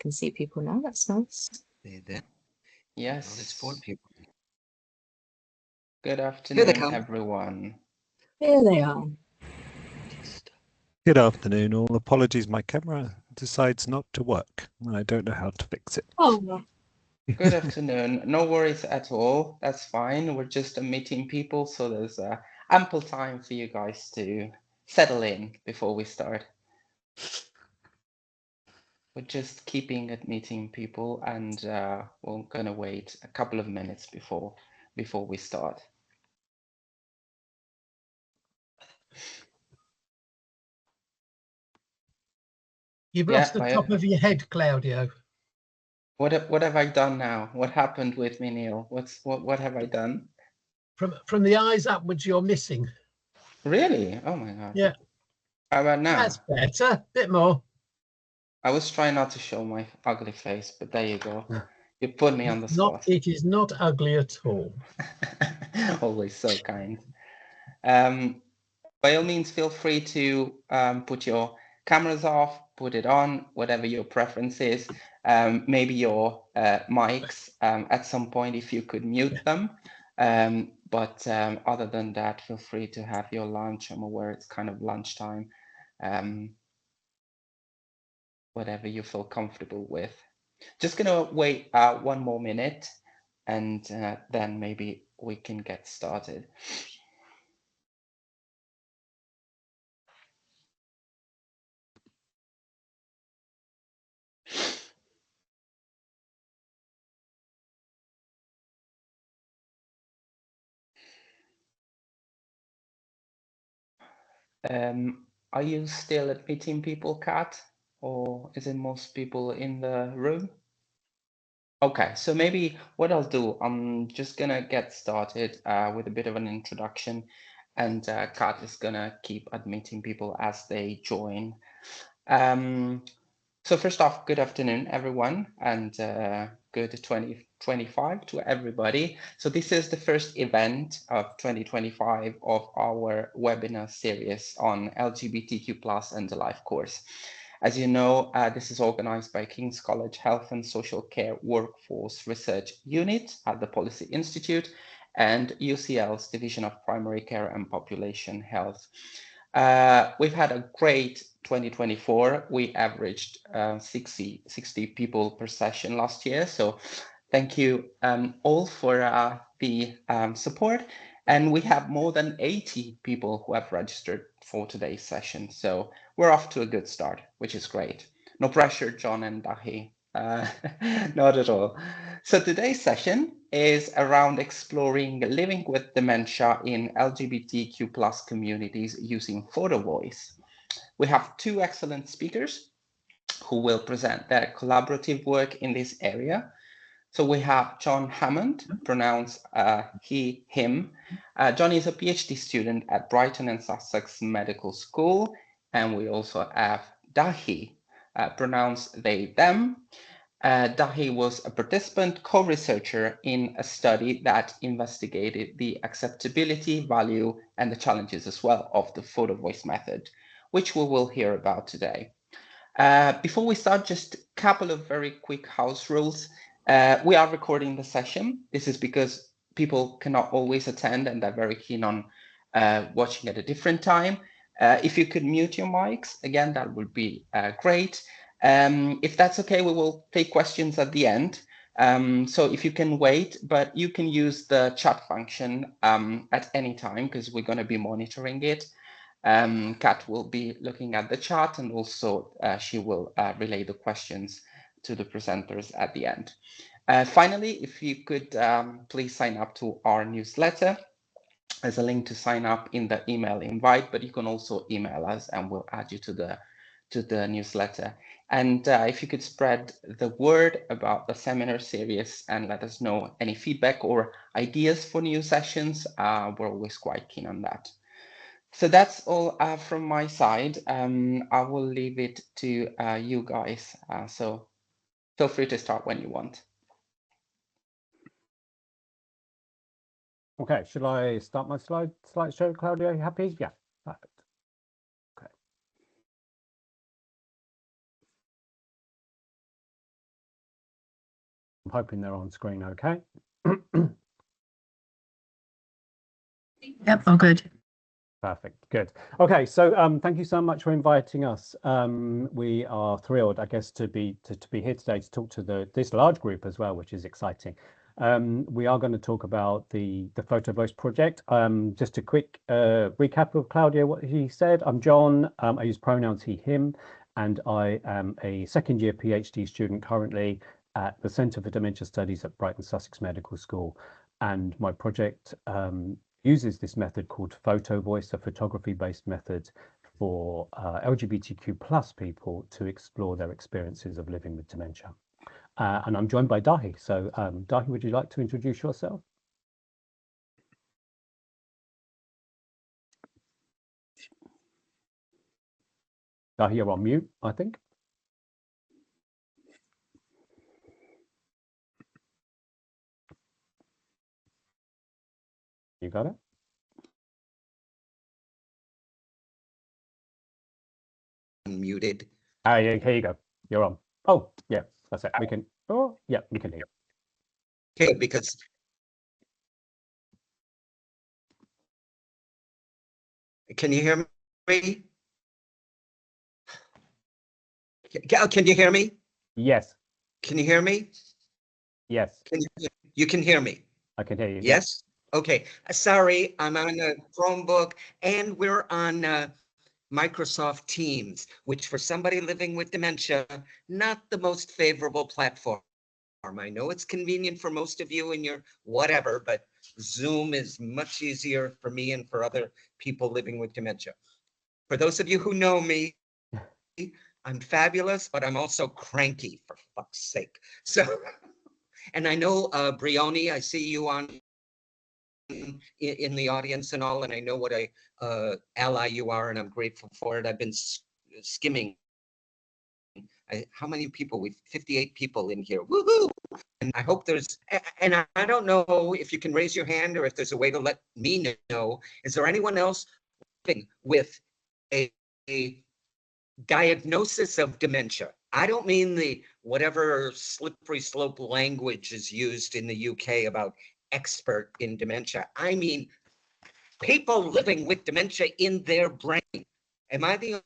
can see people now. That's nice. There. Yes. Well, it's 4 people. Good afternoon, come. everyone. Here they are. Good afternoon, all. Apologies, my camera decides not to work. I don't know how to fix it. Oh, Good afternoon. No worries at all. That's fine. We're just meeting people, so there's ample time for you guys to settle in before we start. We're just keeping at meeting people, and we're gonna wait a couple of minutes before we start. You've Yeah, lost the top of your head, Claudio. What have I done now? What happened with me, Neil? What have I done? From the eyes upwards, you're missing. Really? Oh my God. Yeah. How about now? That's better. Bit more. I was trying not to show my ugly face, but there you go. You put me on the spot. It is not ugly at all. Always so kind. By all means, feel free to put your cameras off, put it on, whatever your preference is. Maybe your mics at some point, if you could mute them. But other than that, feel free to have your lunch. I'm aware it's kind of lunchtime. Whatever you feel comfortable with. Just gonna wait 1 more minute, and then maybe we can get started. Are you still admitting people, Kat? Or is it most people in the room? Okay, so maybe what I'll do, I'm just gonna get started with a bit of an introduction, and Kat is gonna keep admitting people as they join. So first off, good afternoon, everyone, and good 2025 to everybody. So this is the first event of 2025 of our webinar series on LGBTQ+ and the Life course. As you know, this is organized by King's College Health and Social Care Workforce Research Unit at the Policy Institute and UCL's Division of Primary Care and Population Health. We've had a great 2024. We averaged 60 people per session last year. So thank you all for the support. And we have more than 80 people who have registered for today's session. So we're off to a good start, which is great. No pressure, John and Dahi. Not at all. So today's session is around exploring living with dementia in LGBTQ+ communities using Photovoice. We have 2 excellent speakers who will present their collaborative work in this area. So we have John Hammond, pronouns he, him. John is a PhD student at Brighton and Sussex Medical School. And we also have Dahi, pronouns they, them. Dahi was a participant co-researcher in a study that investigated the acceptability, value, and the challenges as well of the Photovoice method, which we will hear about today. Before we start, just a couple of very quick house rules. We are recording the session. This is because people cannot always attend and they're very keen on watching at a different time. If you could mute your mics, again, that would be great. If that's okay, we will take questions at the end. So if you can wait, but you can use the chat function at any time because we're going to be monitoring it. Kat will be looking at the chat, and also she will relay the questions to the presenters at the end. Finally, if you could please sign up to our newsletter. There's a link to sign up in the email invite, but you can also email us and we'll add you to the newsletter. And if you could spread the word about the seminar series and let us know any feedback or ideas for new sessions, we're always quite keen on that. So that's all from my side. I will leave it to you guys. So feel free to start when you want. Okay, should I start my slideshow, Claudio? Are you happy? Yeah. Perfect. Okay. I'm hoping they're on screen okay. Yep, all good. Perfect, good. Okay, so thank you so much for inviting us. We are thrilled, I guess, to be here today to talk to this large group as well, which is exciting. We are going to talk about the Photovoice project. Just a quick recap of Claudio, what he said. I'm John. I use pronouns he, him, and I am a second-year PhD student currently at the Centre for Dementia Studies at Brighton, Sussex Medical School. And my project uses this method called Photovoice, a photography-based method for LGBTQ plus people to explore their experiences of living with dementia. And I'm joined by Dahi. So Dahi, would you like to introduce yourself? Dahi, you're on mute, I think. You got it? Unmuted. Ah, yeah, here you go. You're on. Oh, yeah, that's it. We can. Oh, yeah, we can hear you. Okay, because can you hear me? Can you hear me? Yes, Can you hear me? yes, You can hear me? I can hear you. Yes? Okay. Sorry, I'm on a Chromebook and we're on Microsoft Teams, which for somebody living with dementia, not the most favorable platform. I know it's convenient for most of you and your whatever, but Zoom is much easier for me and for other people living with dementia. For those of you who know me, I'm fabulous, but I'm also cranky, for fuck's sake. So, and I know Brioni, I see you on in the audience and all, and I know what a ally you are, and I'm grateful for it. I've been skimming. How many people? We've 58 people in here. Woohoo! And I hope there's, and I don't know if you can raise your hand or if there's a way to let me know. Is there anyone else living with a diagnosis of dementia? I don't mean the whatever slippery slope language is used in the UK about expert in dementia. I mean people living with dementia in their brain. Am I the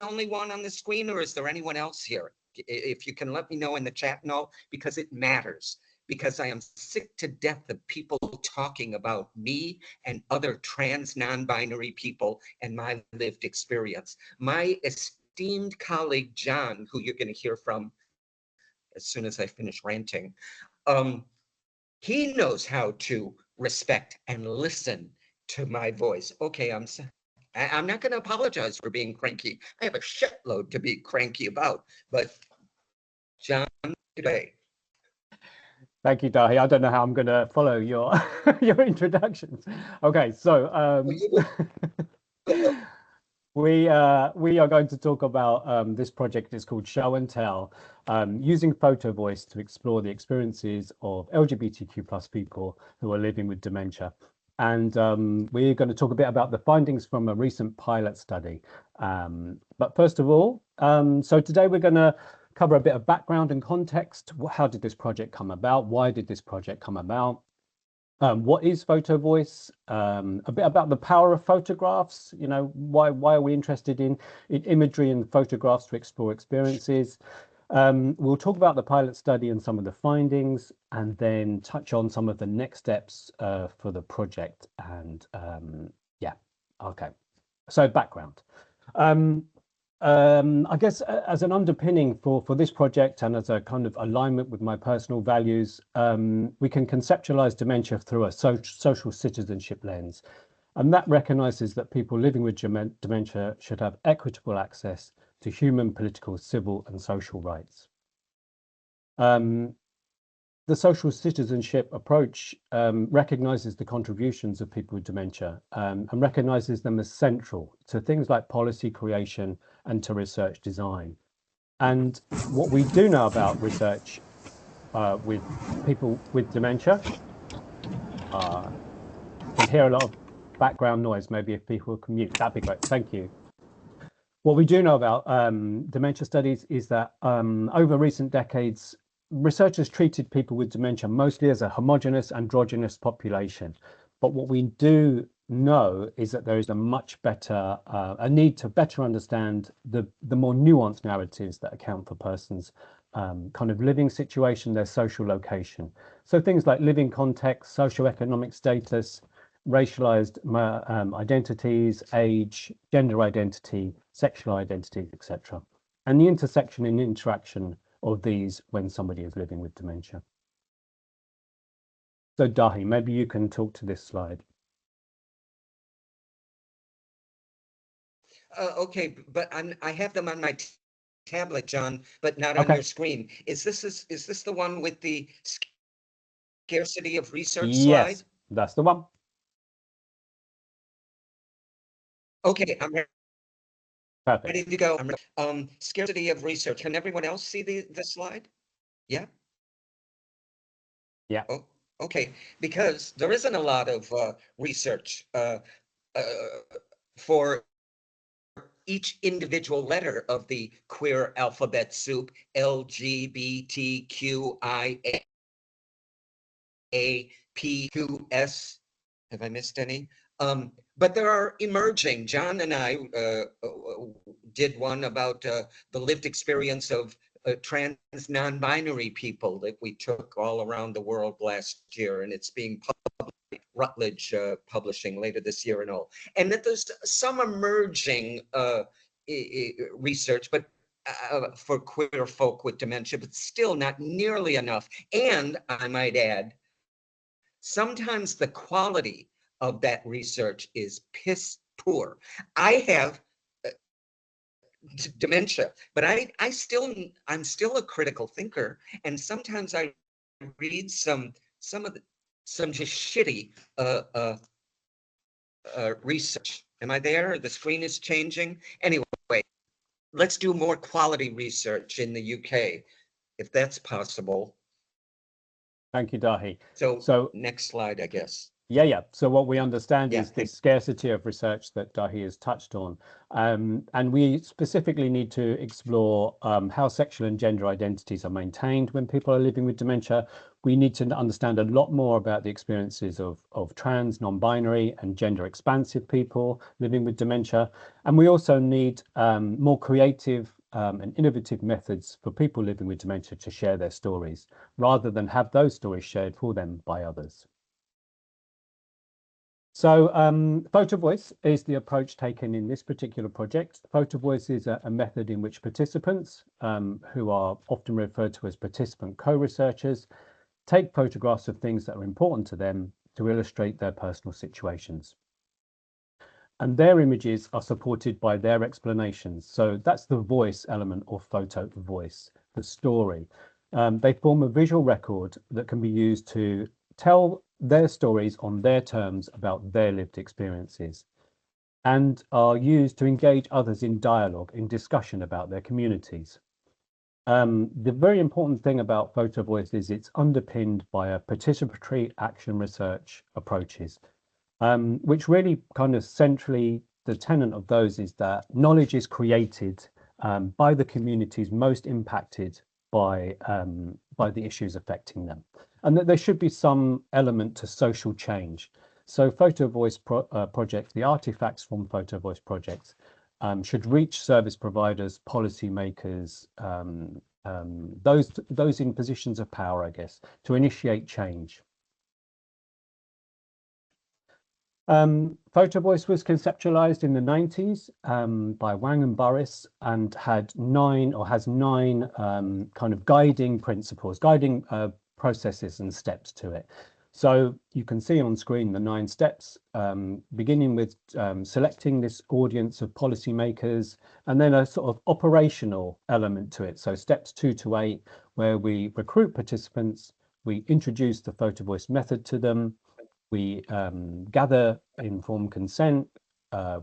only one on the screen, or is there anyone else here? If you can let me know in the chat and all, because it matters. Because I am sick to death of people talking about me and other trans non-binary people and my lived experience. My esteemed colleague, John, who you're going to hear from as soon as I finish ranting, he knows how to respect and listen to my voice. Okay, I'm not going to apologize for being cranky. I have a shitload to be cranky about, but John, today. Thank you, Dahi. I don't know how I'm going to follow your your introductions. Okay, so we are going to talk about this project. Is called Show and Tell, using Photovoice to explore the experiences of LGBTQ plus people who are living with dementia. And we're going to talk a bit about the findings from a recent pilot study. But first of all, so today we're going to cover a bit of background and context. How did this project come about? Why did this project come about? What is Photovoice? A bit about the power of photographs. You know, why are we interested in imagery and photographs to explore experiences? We'll talk about the pilot study and some of the findings, and then touch on some of the next steps for the project. And yeah, okay. So background. I guess as an underpinning for this project and as a kind of alignment with my personal values, we can conceptualize dementia through a social citizenship lens. And that recognizes that people living with dementia should have equitable access to human, political, civil and social rights. The social citizenship approach recognizes the contributions of people with dementia and recognizes them as central to things like policy creation and to research design. And what we do know about research with people with dementia, can hear a lot of background noise. Maybe if people can mute, that'd be great. Thank you. What we do know about dementia studies is that over recent decades, researchers treated people with dementia mostly as a homogeneous androgynous population. But what we do know is that there is a much better, a need to better understand the more nuanced narratives that account for persons' kind of living situation, their social location. So things like living context, socioeconomic status, racialized identities, age, gender identity, sexual identity, etc. And the intersection and interaction of these when somebody is living with dementia. So Dahi, maybe you can talk to this slide. Okay, but I have them on my tablet, John, but not on Okay. your screen. Is this the one with the scarcity of research Yes, slide? that's the one. Okay, I'm Perfect. ready to go. Scarcity of research. Can everyone else see the slide? Yeah? Yeah. Oh, okay, because there isn't a lot of research for each individual letter of the queer alphabet soup, LGBTQIAPQS. Have I missed any? But there are emerging. John and I did one about the lived experience of trans non-binary people that we took all around the world last year, and it's being published, Routledge publishing later this year and all. And that there's some emerging research, but for queer folk with dementia, but still not nearly enough. And I might add, sometimes the quality of that research is piss poor. I have dementia, but I'm still a critical thinker, and sometimes I read some just shitty research. Am I there? The screen is changing. Anyway, let's do more quality research in the UK, if that's possible. Thank you, Dahi. So next slide, I guess. Yeah. So what we understand Yeah, is this scarcity of research that Dahi has touched on. And we specifically need to explore how sexual and gender identities are maintained when people are living with dementia. We need to understand a lot more about the experiences of trans, non-binary and gender expansive people living with dementia. And we also need more creative and innovative methods for people living with dementia to share their stories, rather than have those stories shared for them by others. So Photovoice is the approach taken in this particular project. Photovoice is a method in which participants, who are often referred to as participant co-researchers, take photographs of things that are important to them to illustrate their personal situations. And their images are supported by their explanations. So that's the voice element of photo voice, the story. They form a visual record that can be used to tell their stories on their terms about their lived experiences, and are used to engage others in dialogue, in discussion about their communities. The very important thing about Photovoice is it's underpinned by a participatory action research approaches, which really kind of centrally, the tenet of those is that knowledge is created by the communities most impacted by the issues affecting them, and that there should be some element to social change. So Photovoice projects, the artifacts from Photovoice projects, should reach service providers, policymakers, those in positions of power, I guess, to initiate change. Photovoice was conceptualized in the 90s by Wang and Burris, and has nine kind of guiding principles, guiding processes and steps to it. So you can see on screen the 9 steps, beginning with selecting this audience of policymakers, and then a sort of operational element to it. So steps 2 to 8, where we recruit participants, we introduce the Photovoice method to them, we gather informed consent,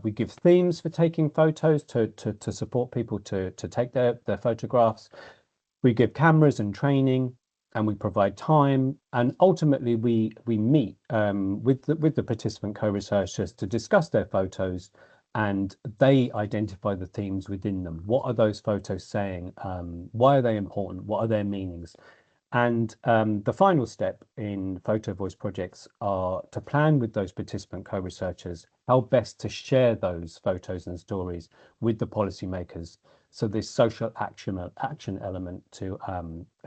we give themes for taking photos to support people to take their photographs, we give cameras and training, and we provide time, and ultimately we meet with the participant co-researchers to discuss their photos, and they identify the themes within them. What are those photos saying? Why are they important? What are their meanings? And the final step in Photovoice projects are to plan with those participant co-researchers how best to share those photos and stories with the policymakers. So this social action element to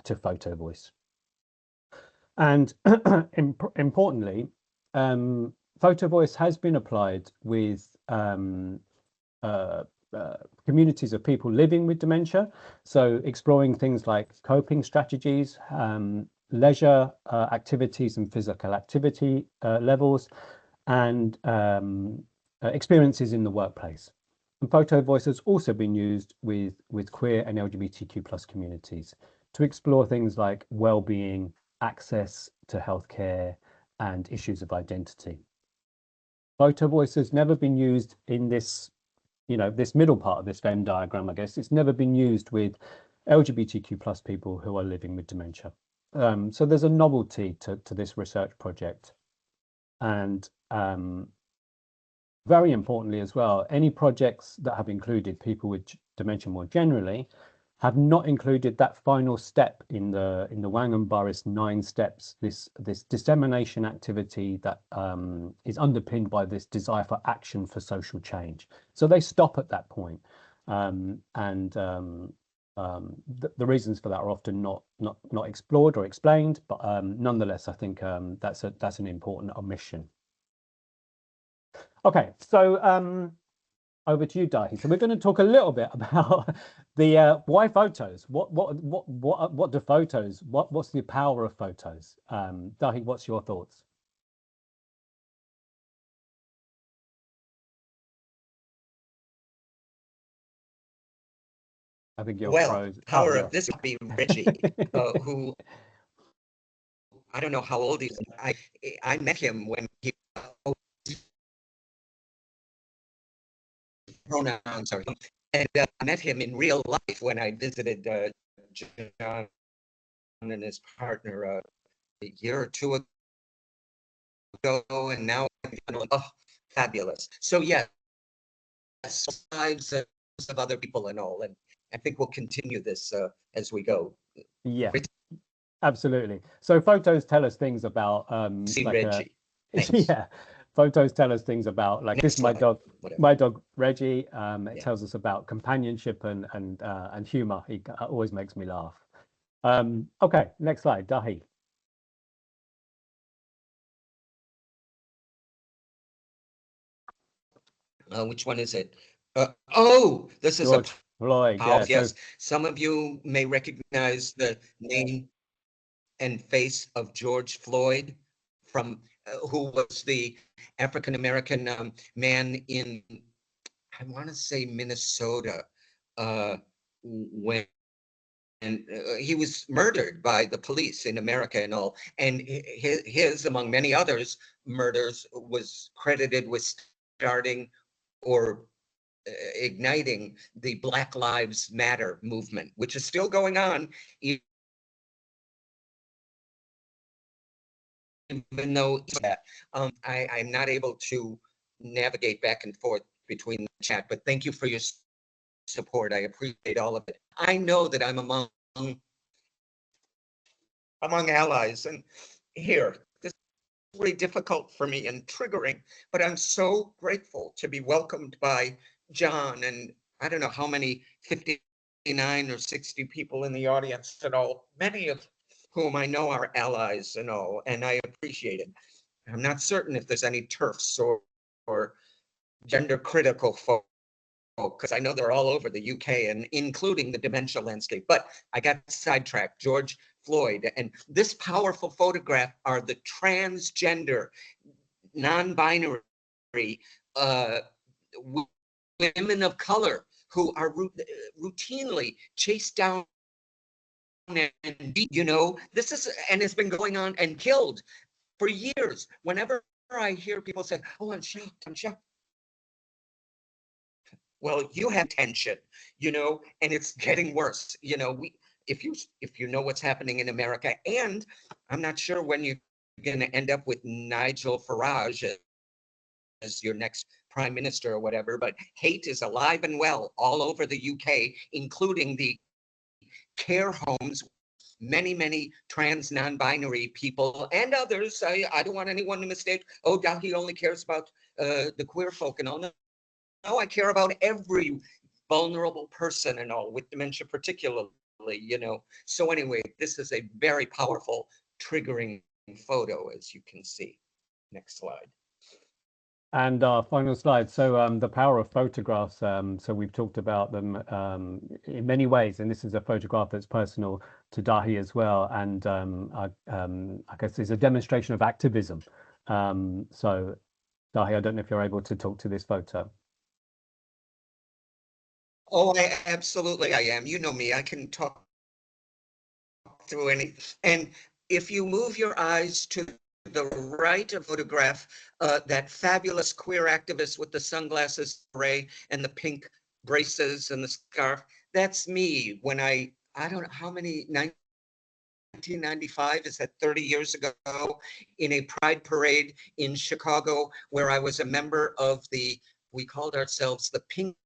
Photovoice. And importantly, Photovoice has been applied with communities of people living with dementia. So exploring things like coping strategies, leisure activities and physical activity levels, and experiences in the workplace. And Photovoice has also been used with queer and LGBTQ plus communities to explore things like well-being, access to healthcare, and issues of identity. Photovoice has never been used in this, this middle part of this Venn diagram, I guess. It's never been used with LGBTQ plus people who are living with dementia. So there's a novelty to this research project. And very importantly as well, any projects that have included people with dementia more generally have not included that final step in the Wang and Burris 9 steps, this dissemination activity that is underpinned by this desire for action for social change. So they stop at that point. The reasons for that are often not explored or explained, but nonetheless, I think that's an important omission. Okay, so over to you, Dahi. So we're going to talk a little bit about the why photos. What do photos? What's the power of photos? Dahi, what's your thoughts? I think you're frozen. Power of this would be Reggie, who I don't know how old he is. I met him when he pronouns are, and I met him in real life when I visited John and his partner a year or two ago, and now fabulous. So yes, lives of other people and all, and I think we'll continue this as we go. Yeah, absolutely. So photos tell us things about Reggie. Yeah, photos tell us things about this is my dog, Reggie. It tells us about companionship and humor. He always makes me laugh. Okay, next slide, Dahi. Which one is it? Oh, this is George Floyd. Yeah, yes. So some of you may recognize the name and face of George Floyd, from who was the African-American man in, I want to say Minnesota, when he was murdered by the police in America and all. And his, among many others, murders was credited with starting or igniting the Black Lives Matter movement, which is still going on, even though I'm not able to navigate back and forth between the chat, but thank you for your support. I appreciate all of it. I know that I'm among allies, and here, this is really difficult for me and triggering, but I'm so grateful to be welcomed by John and I don't know how many, 59 or 60 people in the audience and all, many of whom I know are allies and all, and I appreciate it. I'm not certain if there's any TERFs or gender critical folk, because I know they're all over the UK and including the dementia landscape, but I got sidetracked. George Floyd, and this powerful photograph are the transgender, non-binary women of color who are routinely chased down and beat, this is, and it's been going on and killed for years. Whenever I hear people say, oh, I'm shocked. Well, you have tension, and it's getting worse. If you know what's happening in America, and I'm not sure when you're going to end up with Nigel Farage as your next prime minister or whatever, but hate is alive and well all over the UK, including the care homes many trans non-binary people and others. I don't want anyone to mistake, oh, Dahi only cares about the queer folk and all. No, I care about every vulnerable person and all, with dementia particularly, you know. So anyway, this is a very powerful, triggering photo, as you can see. Next slide. And our final slide. So the power of photographs. So we've talked about them in many ways, and this is a photograph that's personal to Dahi as well. And I guess it's a demonstration of activism. So Dahi, I don't know if you're able to talk to this photo. Oh, absolutely I am. You know me, I can talk through any. And if you move your eyes to the right of photograph, that fabulous queer activist with the sunglasses, Ray, and the pink braces and the scarf, that's me when I don't know how many, 1995, is that 30 years ago, in a pride parade in Chicago, where I was a member of we called ourselves the Pink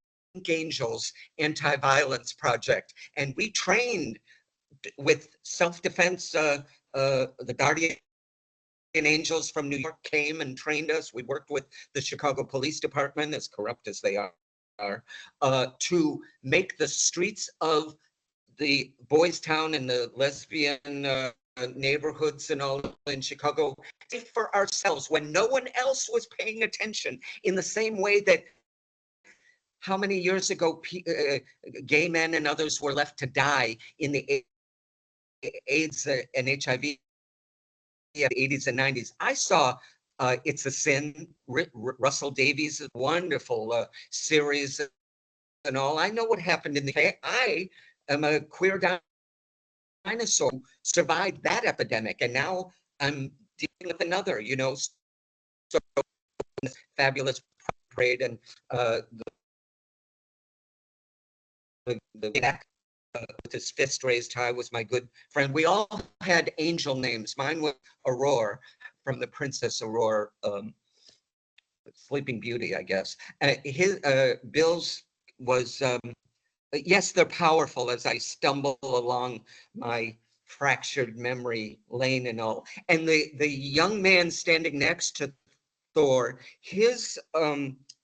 Angels Anti-Violence Project. And we trained with self-defense, the Guardian Angels from New York came and trained us. We worked with the Chicago Police Department, as corrupt as they are, to make the streets of the Boys Town and the lesbian neighborhoods and all in Chicago safe for ourselves when no one else was paying attention, in the same way that how many years ago gay men and others were left to die in the AIDS and HIV the 80s and 90s. I saw It's a Sin, Russell Davies' wonderful series and all. I know what happened in the. I am a queer dinosaur who survived that epidemic, and now I'm dealing with another. You know, so fabulous parade and the back with his fist raised high was my good friend. We all had angel names. Mine was Aurora, from the Princess Aurora, Sleeping Beauty, I guess. Bill's was, yes, they're powerful as I stumble along my fractured memory lane and all. And the young man standing next to Thor, his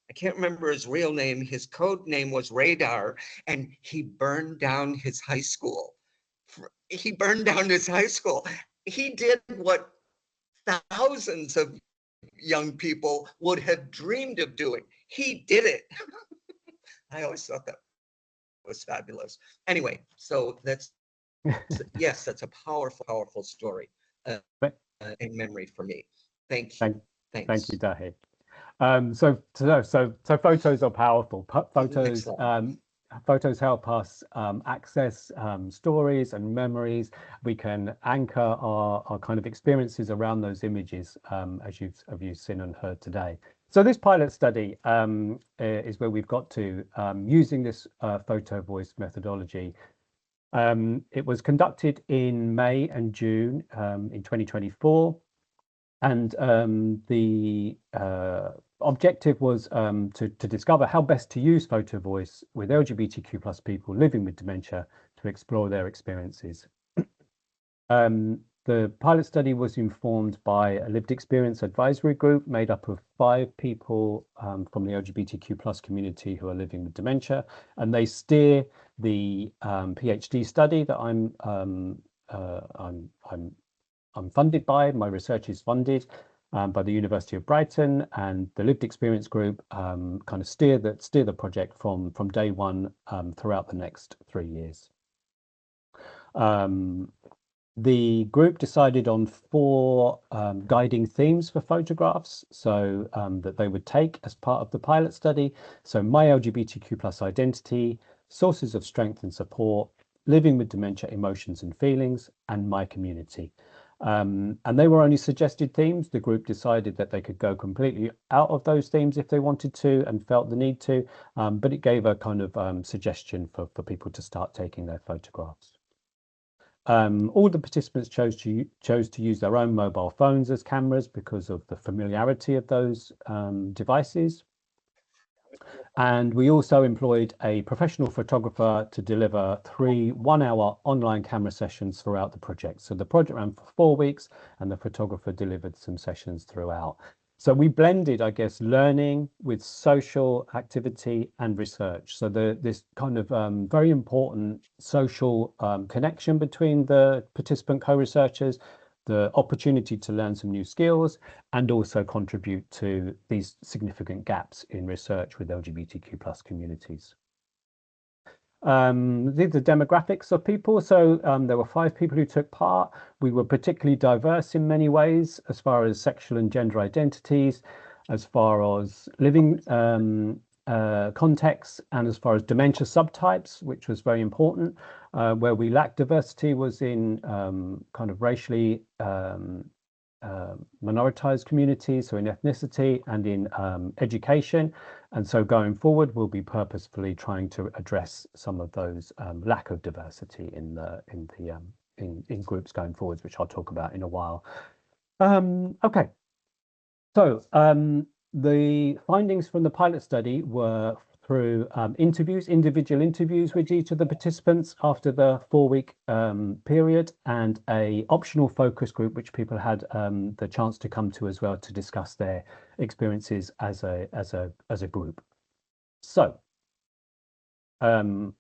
I can't remember his real name. His code name was Radar, and he burned down his high school. He burned down his high school. He did what thousands of young people would have dreamed of doing. He did it. I always thought that was fabulous. Anyway, so that's, yes, that's a powerful story in memory for me. Thank you. Thank you, Dahi. So photos are powerful. Photos help us access stories and memories. We can anchor our kind of experiences around those images, as you've seen and heard today. So this pilot study is where we've got to using this Photovoice methodology. It was conducted in May and June in 2024. And the objective was to discover how best to use Photovoice with LGBTQ+ people living with dementia to explore their experiences. The pilot study was informed by a lived experience advisory group made up of 5 people from the LGBTQ+ community who are living with dementia, and they steer the PhD study that I'm funded by. My research is funded by the University of Brighton, and the lived experience group kind of steer the project from day one throughout the next 3 years. The group decided on 4 guiding themes for photographs, so that they would take as part of the pilot study. So my LGBTQ+ identity, sources of strength and support, living with dementia, emotions and feelings, and my community. And they were only suggested themes. The group decided that they could go completely out of those themes if they wanted to and felt the need to, but it gave a kind of suggestion for people to start taking their photographs. All the participants chose to use their own mobile phones as cameras because of the familiarity of those devices. And we also employed a professional photographer to deliver 3 one-hour online camera sessions throughout the project. So the project ran for 4 weeks and the photographer delivered some sessions throughout. So we blended, I guess, learning with social activity and research. So this kind of very important social connection between the participant co-researchers, the opportunity to learn some new skills, and also contribute to these significant gaps in research with LGBTQ plus communities. These are the demographics of people. So there were 5 people who took part. We were particularly diverse in many ways, as far as sexual and gender identities, as far as living contexts, and as far as dementia subtypes, which was very important. Where we lacked diversity was in kind of racially minoritized communities, so in ethnicity and in education. And so going forward, we'll be purposefully trying to address some of those lack of diversity in groups going forwards, which I'll talk about in a while. Okay, so the findings from the pilot study were through individual interviews with each of the participants after the 4-week period, and a optional focus group, which people had the chance to come to as well to discuss their experiences as a group. So we're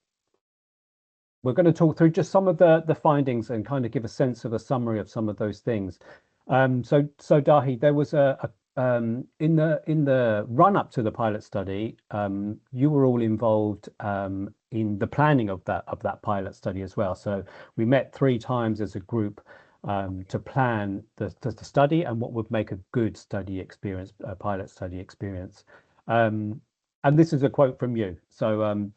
going to talk through just some of the findings and kind of give a sense of a summary of some of those things. So Dahi, there was in the run up to the pilot study, you were all involved in the planning of that pilot study as well. So we met 3 times as a group to plan the study and what would make a good study experience, a pilot study experience. And this is a quote from you. So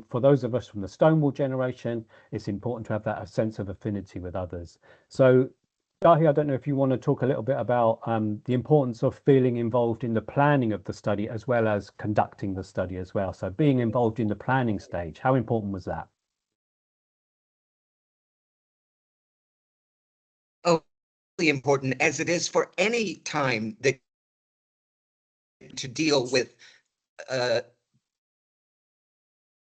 for those of us from the Stonewall generation, it's important to have that sense of affinity with others. So Dahi, I don't know if you want to talk a little bit about the importance of feeling involved in the planning of the study as well as conducting the study as well. So being involved in the planning stage, how important was that? Oh, really important, as it is for any time that to deal with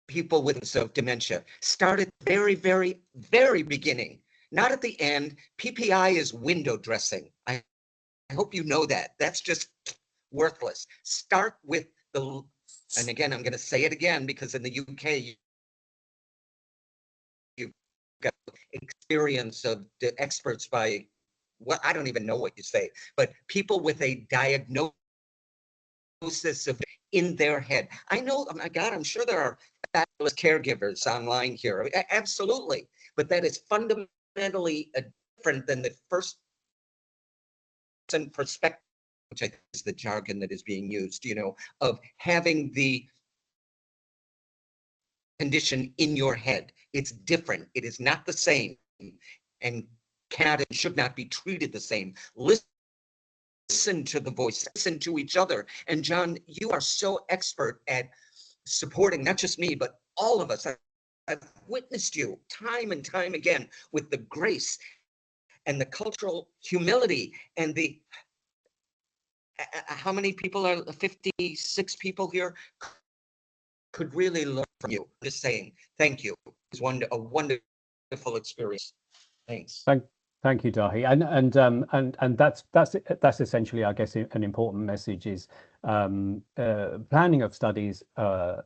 people with dementia. Start at the very, very, very beginning. Not at the end. PPI is window dressing. I hope you know that. That's just worthless. Start with and again, I'm going to say it again, because in the UK, you've got experience of the experts by, well, I don't even know what you say, but people with a diagnosis of in their head. I know, oh my God, I'm sure there are fabulous caregivers online here. Absolutely. But that is fundamentally different than the first person perspective, which I think is the jargon that is being used, of having the condition in your head. It's different. It is not the same, and cannot and should not be treated the same. Listen to the voice, listen to each other. And John, you are so expert at supporting not just me, but all of us. I've witnessed you time and time again with the grace and the cultural humility and the how many people are 56 people here could really learn from you. Just saying thank you. It's a wonderful experience. Thanks. Thank you, Dahi, and that's essentially, I guess, an important message is planning of studies, are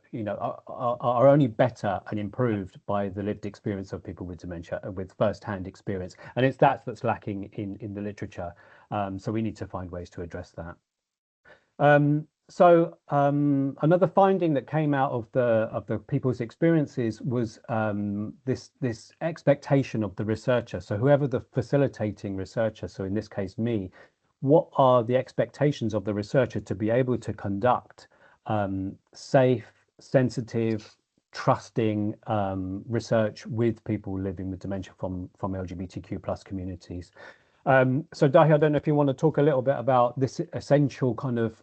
only better and improved by the lived experience of people with dementia, with first-hand experience, and it's that's lacking in the literature. So we need to find ways to address that. So another finding that came out of the people's experiences was this expectation of the researcher. So whoever the facilitating researcher, so in this case me, what are the expectations of the researcher to be able to conduct safe, sensitive, trusting research with people living with dementia from LGBTQ plus communities. So Dahi, I don't know if you want to talk a little bit about this essential kind of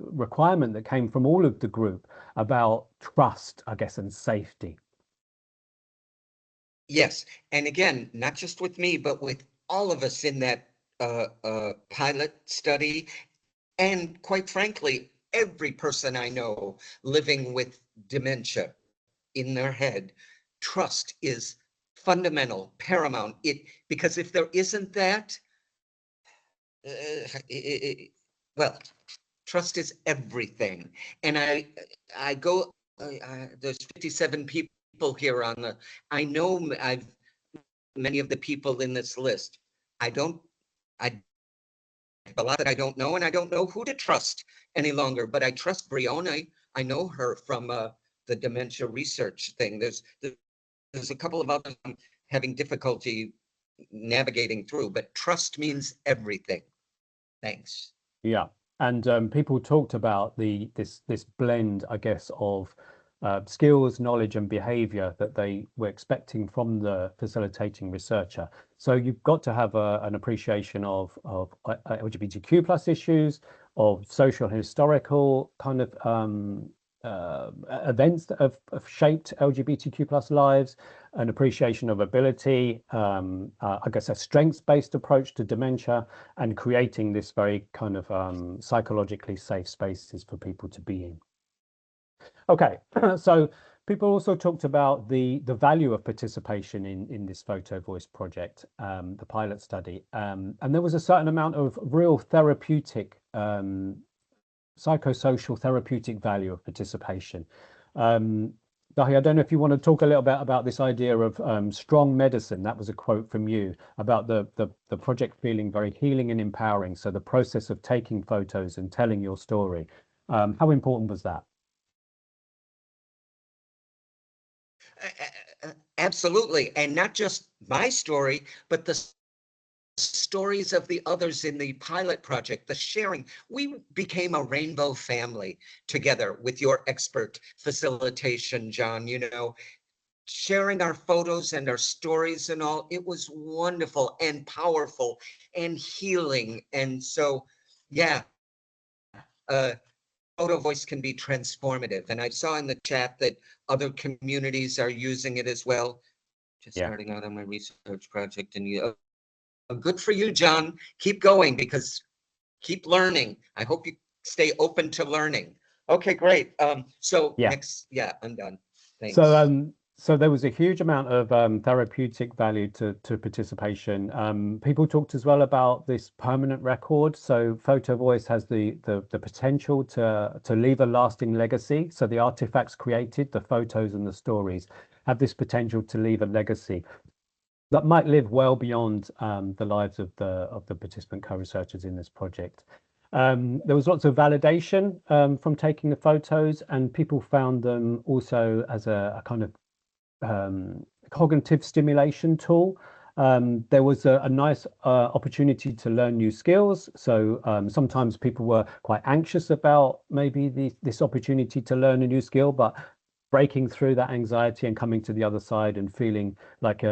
requirement that came from all of the group about trust, I guess, and safety. Yes, and again, not just with me, but with all of us in that pilot study, and quite frankly, every person I know living with dementia in their head, trust is fundamental, paramount. Because if there isn't that, well, trust is everything. And I go, there's 57 people here on the, I know many of the people in this list. I a lot that I don't know, and I don't know who to trust any longer, but I trust Briona. I know her from the dementia research thing. There's a couple of others I'm having difficulty navigating through, but trust means everything. Thanks. Yeah, and people talked about this blend, I guess, of skills, knowledge, and behaviour that they were expecting from the facilitating researcher. So you've got to have an appreciation of LGBTQ plus issues, of social and historical kind of events that have shaped LGBTQ plus lives, an appreciation of ability, I guess a strengths-based approach to dementia, and creating this very kind of psychologically safe spaces for people to be in. Okay, so people also talked about the value of participation in this Photovoice project, the pilot study, and there was a certain amount of real therapeutic, psychosocial therapeutic value of participation. Dahi, I don't know if you want to talk a little bit about this idea of strong medicine. That was a quote from you about the project feeling very healing and empowering. So the process of taking photos and telling your story. How important was that? Absolutely. And not just my story, but the stories of the others in the pilot project, the sharing. We became a rainbow family together with your expert facilitation, John, you know, sharing our photos and our stories and all. It was wonderful and powerful and healing. And so, yeah, Photovoice can be transformative. And I saw in the chat that other communities are using it as well. Just starting out on my research project, and good for you, John. Keep going, because keep learning. I hope you stay open to learning. Okay, great. So next, I'm done. Thanks. So there was a huge amount of therapeutic value to participation. People talked as well about this permanent record. So Photovoice has the potential to leave a lasting legacy. So the artifacts created, the photos and the stories, have this potential to leave a legacy that might live well beyond the lives of the participant co-researchers in this project. There was lots of validation from taking the photos, and people found them also as a kind of cognitive stimulation tool. There was a nice opportunity to learn new skills. So sometimes people were quite anxious about maybe this opportunity to learn a new skill, but breaking through that anxiety and coming to the other side and feeling like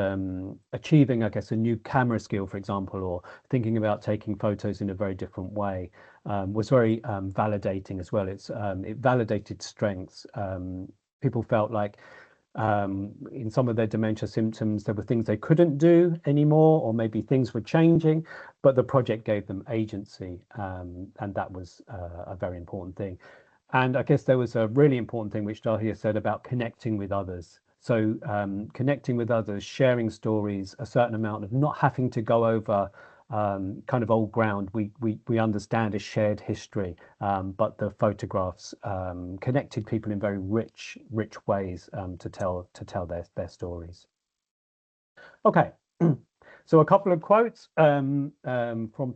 achieving, I guess, a new camera skill, for example, or thinking about taking photos in a very different way was very validating as well. It validated strengths. People felt like in some of their dementia symptoms, there were things they couldn't do anymore, or maybe things were changing, but the project gave them agency, and that was a very important thing. And I guess there was a really important thing which Dahi said about connecting with others. So connecting with others, sharing stories, a certain amount of not having to go over kind of old ground. We understand a shared history, but the photographs connected people in very rich ways to tell their stories. Okay. So a couple of quotes from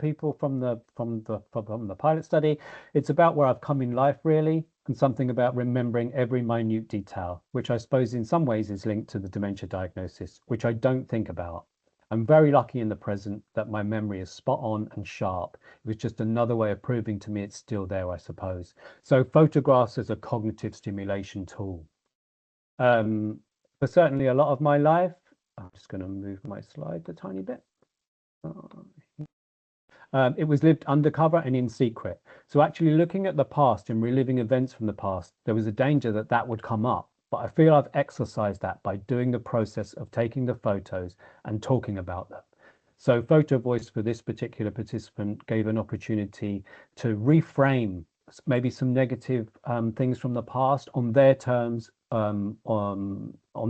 people from the pilot study. It's about where I've come in life, really, and something about remembering every minute detail, which I suppose in some ways is linked to the dementia diagnosis, which I don't think about. I'm very lucky in the present that my memory is spot on and sharp. It was just another way of proving to me it's still there, I suppose. So photographs as a cognitive stimulation tool. For certainly a lot of my life, I'm just going to move my slide a tiny bit. It was lived undercover and in secret. So actually looking at the past and reliving events from the past, there was a danger that that would come up. But I feel I've exercised that by doing the process of taking the photos and talking about them. So Photovoice for this particular participant gave an opportunity to reframe maybe some negative things from the past on their terms, on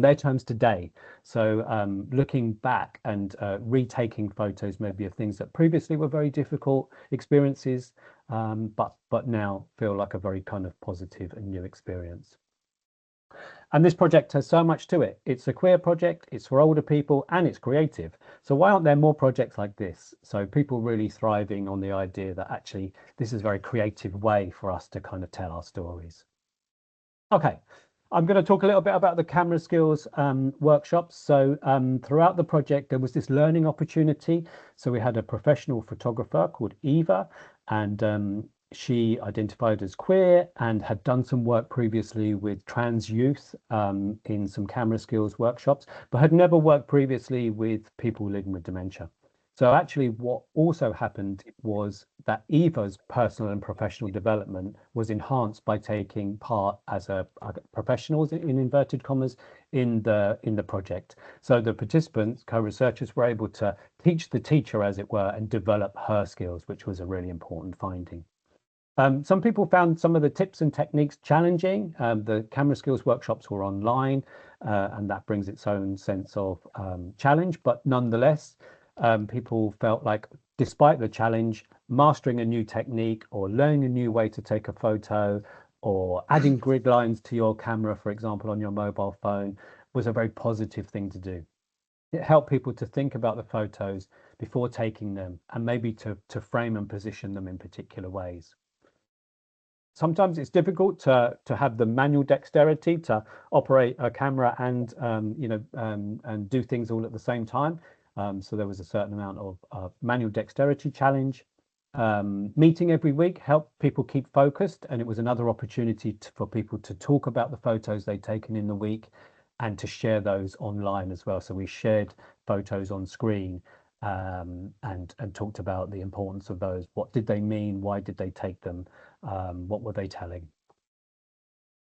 their terms today. So looking back and retaking photos maybe of things that previously were very difficult experiences, but now feel like a very kind of positive and new experience. And this project has so much to it. It's a queer project, it's for older people, and it's creative. So why aren't there more projects like this? So people really thriving on the idea that actually this is a very creative way for us to kind of tell our stories. Okay, I'm going to talk a little bit about the camera skills workshops. So throughout the project, there was this learning opportunity. So we had a professional photographer called Eva, and she identified as queer and had done some work previously with trans youth in some camera skills workshops, but had never worked previously with people living with dementia. So actually what also happened was that Eva's personal and professional development was enhanced by taking part as a professional, in inverted commas, in the project. So the participants, co-researchers, were able to teach the teacher, as it were, and develop her skills, which was a really important finding. Some people found some of the tips and techniques challenging. The camera skills workshops were online, and that brings its own sense of challenge, but nonetheless, people felt like, despite the challenge, mastering a new technique or learning a new way to take a photo or adding grid lines to your camera, for example, on your mobile phone, was a very positive thing to do. It helped people to think about the photos before taking them, and maybe to frame and position them in particular ways. Sometimes it's difficult to have the manual dexterity to operate a camera and and do things all at the same time. So there was a certain amount of manual dexterity challenge. Meeting every week helped people keep focused, and it was another opportunity for people to talk about the photos they'd taken in the week and to share those online as well. So we shared photos on screen and talked about the importance of those. What did they mean? Why did they take them? What were they telling?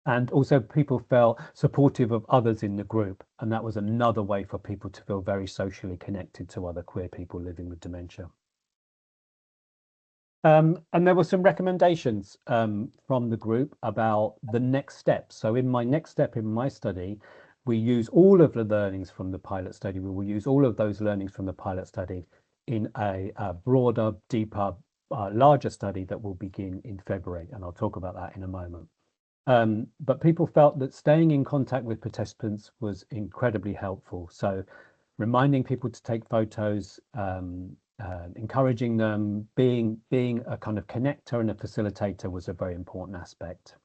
And also people felt supportive of others in the group. And that was another way for people to feel very socially connected to other queer people living with dementia. And there were some recommendations from the group about the next steps. So in my next step in my study, we use all of the learnings from the pilot study. We will use all of those learnings from the pilot study in a broader, deeper, larger study that will begin in February. And I'll talk about that in a moment. But people felt that staying in contact with participants was incredibly helpful. So reminding people to take photos, encouraging them, being a kind of connector and a facilitator was a very important aspect.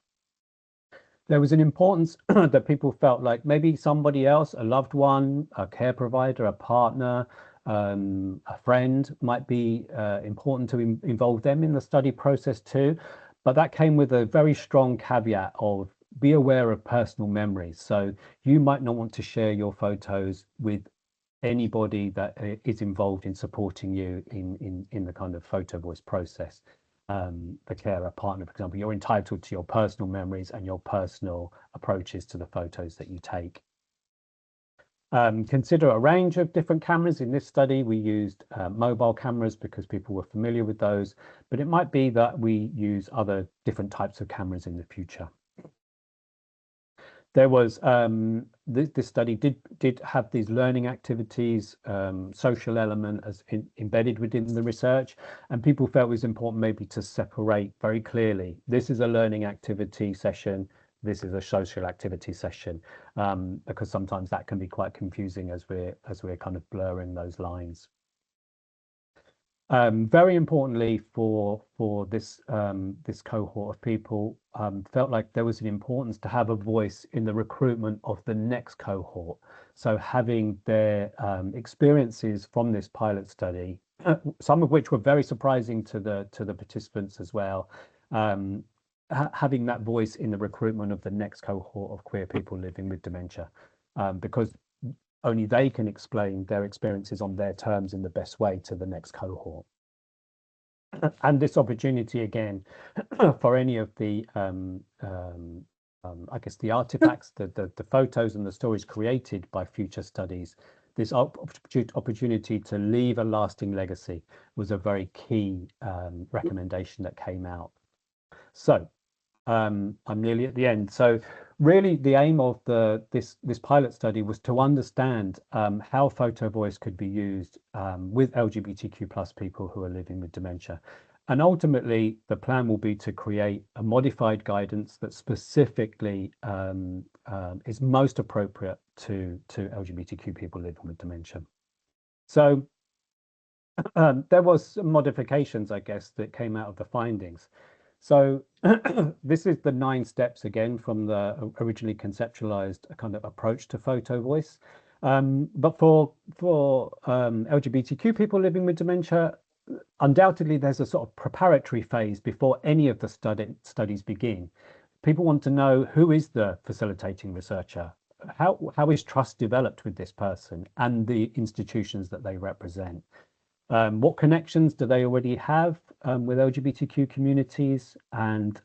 There was an importance that people felt like maybe somebody else, a loved one, a care provider, a partner, a friend might be important to involve them in the study process too. But that came with a very strong caveat of be aware of personal memories. So you might not want to share your photos with anybody that is involved in supporting you in the kind of Photovoice process. The carer, partner, for example, you're entitled to your personal memories and your personal approaches to the photos that you take. Consider a range of different cameras. In this study, we used mobile cameras because people were familiar with those, but it might be that we use other different types of cameras in the future. There was this study did have these learning activities, social element as embedded within the research, and people felt it was important maybe to separate very clearly. This is a learning activity session. This is a social activity session, because sometimes that can be quite confusing as we're kind of blurring those lines. Very importantly for this this cohort of people, felt like there was an importance to have a voice in the recruitment of the next cohort. So having their experiences from this pilot study, some of which were very surprising to the participants as well, having that voice in the recruitment of the next cohort of queer people living with dementia, because only they can explain their experiences on their terms in the best way to the next cohort. And this opportunity again for any of the I guess the artifacts, the photos and the stories created by future studies, this opportunity to leave a lasting legacy was a very key recommendation that came out. So I'm nearly at the end. So really the aim of this pilot study was to understand how photo voice could be used with LGBTQ plus people who are living with dementia. And ultimately, the plan will be to create a modified guidance that specifically is most appropriate to LGBTQ people living with dementia. So there was some modifications, I guess, that came out of the findings. So this is the 9 steps again from the originally conceptualized kind of approach to photo voice. But for LGBTQ people living with dementia, undoubtedly there's a sort of preparatory phase before any of the studies begin. People want to know, who is the facilitating researcher? How is trust developed with this person and the institutions that they represent? What connections do they already have with LGBTQ communities? And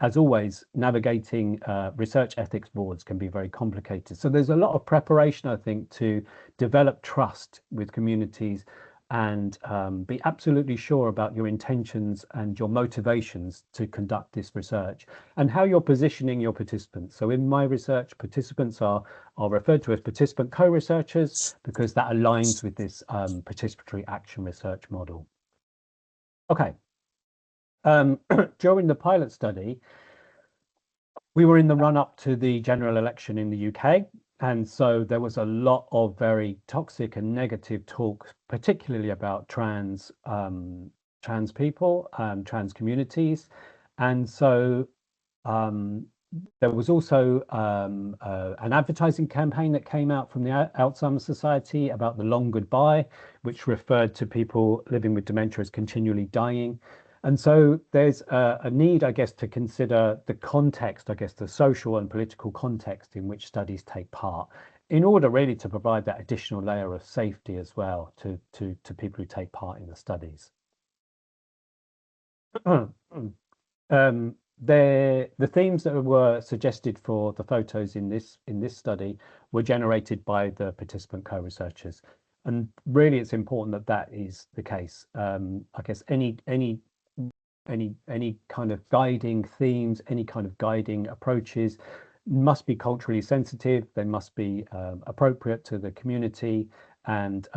as always, navigating research ethics boards can be very complicated. So there's a lot of preparation, I think, to develop trust with communities and be absolutely sure about your intentions and your motivations to conduct this research and how you're positioning your participants. So in my research, participants are referred to as participant co-researchers because that aligns with this participatory action research model. Okay. During the pilot study, we were in the run-up to the general election in the UK. And so there was a lot of very toxic and negative talk, particularly about trans people, trans communities. And so there was also an advertising campaign that came out from the Alzheimer's Society about the long goodbye, which referred to people living with dementia as continually dying. And so there's a need, I guess, to consider the context, I guess, the social and political context in which studies take part, in order really to provide that additional layer of safety as well to people who take part in the studies. The themes that were suggested for the photos in this study were generated by the participant co-researchers. And really, it's important that that is the case. I guess any kind of guiding themes, any kind of guiding approaches must be culturally sensitive. They must be appropriate to the community, and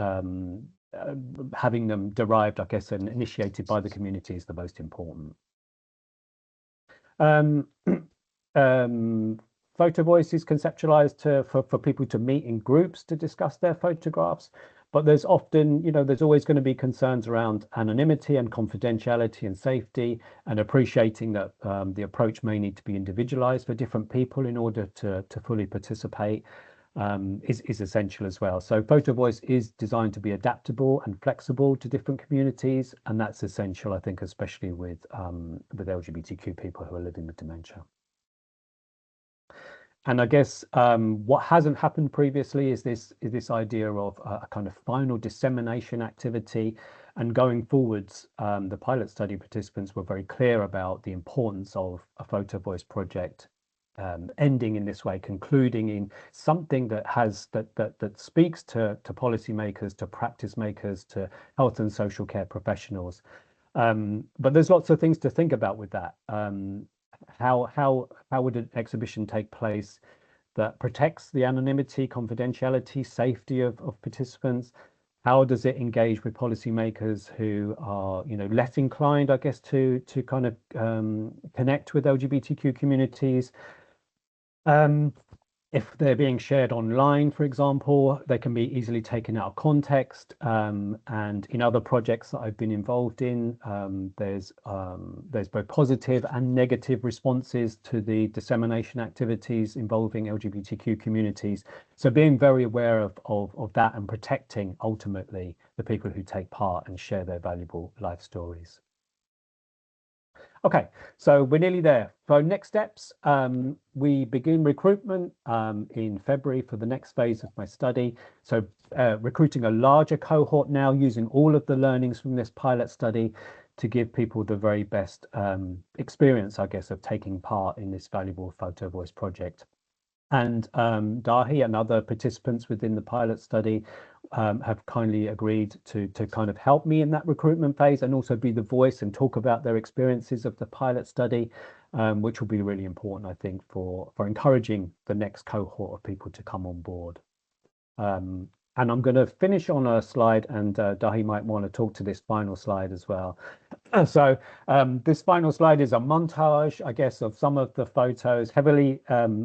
having them derived, I guess, and initiated by the community is the most important. Photo voice is conceptualized for people to meet in groups to discuss their photographs. But there's often, there's always going to be concerns around anonymity and confidentiality and safety, and appreciating that the approach may need to be individualized for different people in order to fully participate is essential as well. So photo voice is designed to be adaptable and flexible to different communities, and that's essential, I think, especially with LGBTQ people who are living with dementia. And I guess what hasn't happened previously is this idea of a kind of final dissemination activity. And going forwards, the pilot study participants were very clear about the importance of a photo voice project ending in this way, concluding in something that has that speaks to policymakers, to practice makers, to health and social care professionals. But there's lots of things to think about with that. How would an exhibition take place that protects the anonymity, confidentiality, safety of participants? How does it engage with policymakers who are, less inclined, I guess, to kind of connect with LGBTQ communities? If they're being shared online, for example, they can be easily taken out of context. And in other projects that I've been involved in, there's both positive and negative responses to the dissemination activities involving LGBTQ communities. So being very aware of that and protecting ultimately the people who take part and share their valuable life stories. Okay, so we're nearly there. So next steps, we begin recruitment in February for the next phase of my study. So recruiting a larger cohort now, using all of the learnings from this pilot study to give people the very best experience, I guess, of taking part in this valuable photo voice project. And Dahi and other participants within the pilot study have kindly agreed to kind of help me in that recruitment phase and also be the voice and talk about their experiences of the pilot study, which will be really important, I think, for encouraging the next cohort of people to come on board. And I'm going to finish on a slide, and Dahi might want to talk to this final slide as well. So this final slide is a montage, I guess, of some of the photos, heavily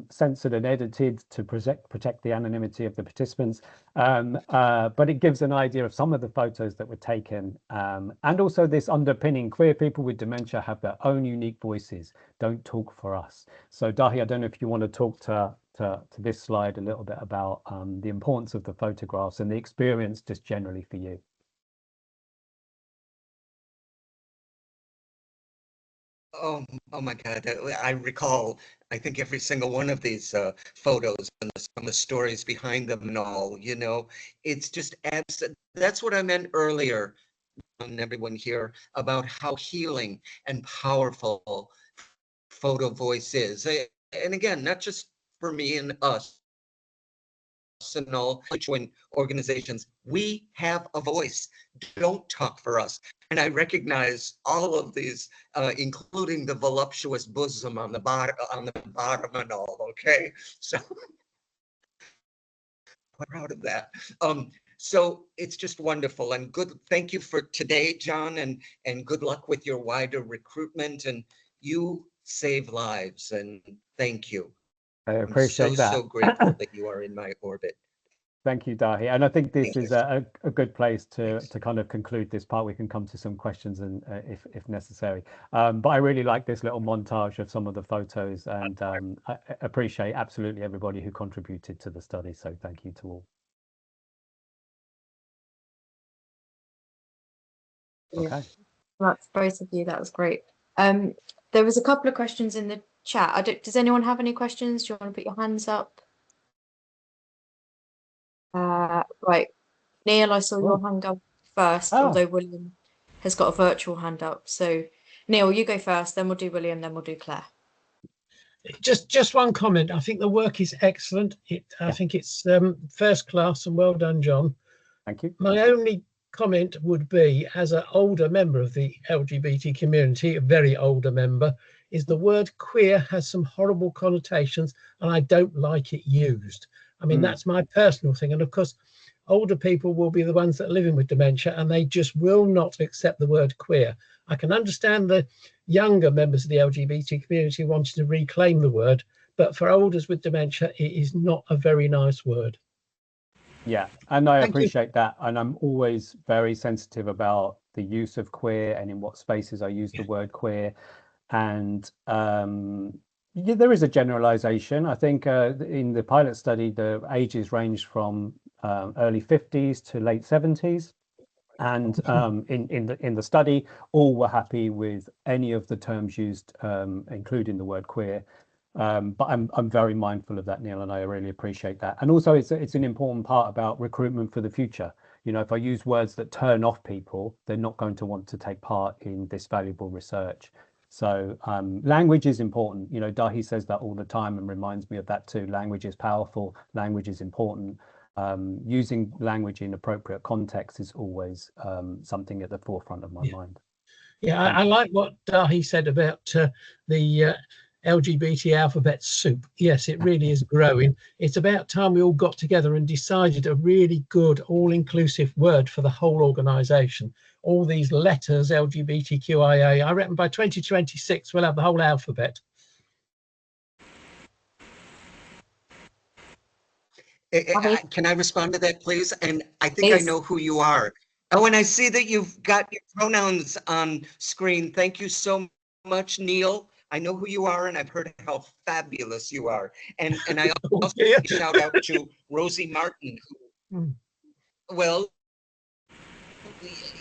censored and edited to protect the anonymity of the participants. But it gives an idea of some of the photos that were taken. And also this underpinning, queer people with dementia have their own unique voices. Don't talk for us. So Dahi, I don't know if you want to talk to this slide a little bit about the importance of the photographs and the experience just generally for you. Oh my God. I recall, I think every single one of these photos and some of the stories behind them and all, you know, it's just that's what I meant earlier on everyone here about how healing and powerful Photovoice is. And again, not just for me and us and all organizations, we have a voice. Don't talk for us. And I recognize all of these, including the voluptuous bosom on the bottom and all. Okay, so I'm proud of that. So it's just wonderful and good. Thank you for today, John, and good luck with your wider recruitment. And you save lives, and thank you. I appreciate that. So grateful that you are in my orbit. Thank you, Dahi. And I think this is a good place to kind of conclude this part. We can come to some questions and if necessary. But I really like this little montage of some of the photos, and I appreciate absolutely everybody who contributed to the study. So thank you to all. Okay. That's both of you. That was great. There was a couple of questions in the chat. Does anyone have any questions? Do you want to put your hands up? Right, Neil, I saw your hand up first, although William has got a virtual hand up. So Neil, you go first, then we'll do William, then we'll do Claire. Just one comment. I think the work is excellent. I think it's first class and well done, John. Thank you. My only comment would be, as an older member of the LGBT community, a very older member, is the word queer has some horrible connotations and I don't like it used. I mean, that's my personal thing. And of course, older people will be the ones that are living with dementia and they just will not accept the word queer. I can understand the younger members of the LGBT community wanting to reclaim the word, but for elders with dementia, it is not a very nice word. Yeah, and I appreciate that. And I'm always very sensitive about the use of queer and in what spaces I use the word queer. And yeah, there is a generalization. I think in the pilot study, the ages ranged from early 50s to late 70s. And in the study, all were happy with any of the terms used, including the word queer. But I'm very mindful of that, Neil, and I really appreciate that. And also, it's an important part about recruitment for the future. You know, if I use words that turn off people, they're not going to want to take part in this valuable research. So language is important. You know, Dahi says that all the time and reminds me of that too. Language is powerful. Language is important. Using language in appropriate context is always something at the forefront of my mind. Yeah, I like what Dahi said about the LGBT alphabet soup. Yes, it really is growing. It's about time we all got together and decided a really good all-inclusive word for the whole organisation. All these letters, LGBTQIA, I reckon by 2026 we'll have the whole alphabet. Can I respond to that, please? And I think I know who you are. Oh, and I see that you've got your pronouns on screen. Thank you so much, Neil. I know who you are, and I've heard how fabulous you are. And I also shout out to Rosie Martin. Well,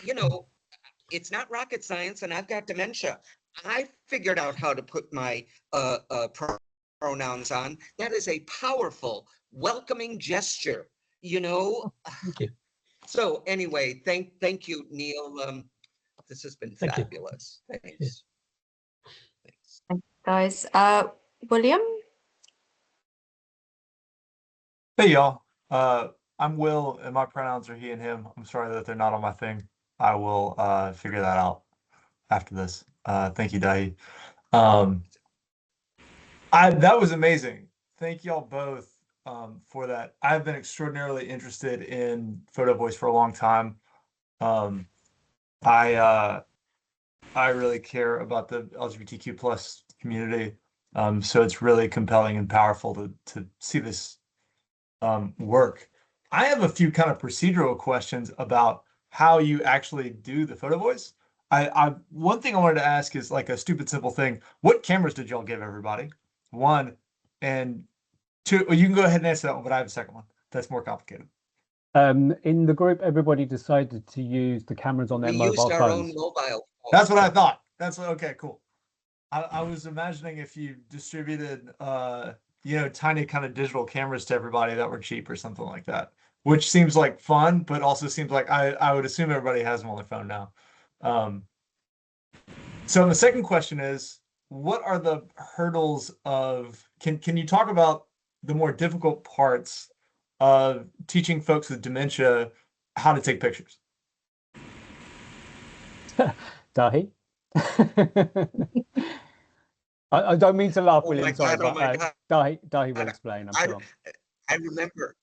you know, it's not rocket science, and I've got dementia. I figured out how to put my pronouns on. That is a powerful, welcoming gesture, you know. Thank you. So anyway, thank you, Neil. This has been fabulous. Thanks. Thanks, guys. William? Hey y'all, I'm Will and my pronouns are he and him. I'm sorry that they're not on my thing. I will figure that out after this. Thank you, Dahi. Um, that was amazing. Thank y'all both for that. I've been extraordinarily interested in Photovoice for a long time. Um, I I really care about the LGBTQ plus community. So it's really compelling and powerful to see this work. I have a few kind of procedural questions about how you actually do the photo voice. I one thing I wanted to ask is like a stupid simple thing. What cameras did y'all give everybody? One and two. Well, you can go ahead and answer that one, but I have a second one. That's more complicated. In the group, everybody decided to use the cameras on their We mobile used our own phones. mobile phones. That's what I thought. That's okay, cool. I was imagining if you distributed tiny kind of digital cameras to everybody that were cheap or something like that, which seems like fun, but also seems like I would assume everybody has them on their phone now. So the second question is, what are the hurdles of, can you talk about the more difficult parts of teaching folks with dementia how to take pictures? Dahi? I don't mean to laugh, Oh William, my sorry, God, oh my but God. Dahi will explain, I'm sure. I remember.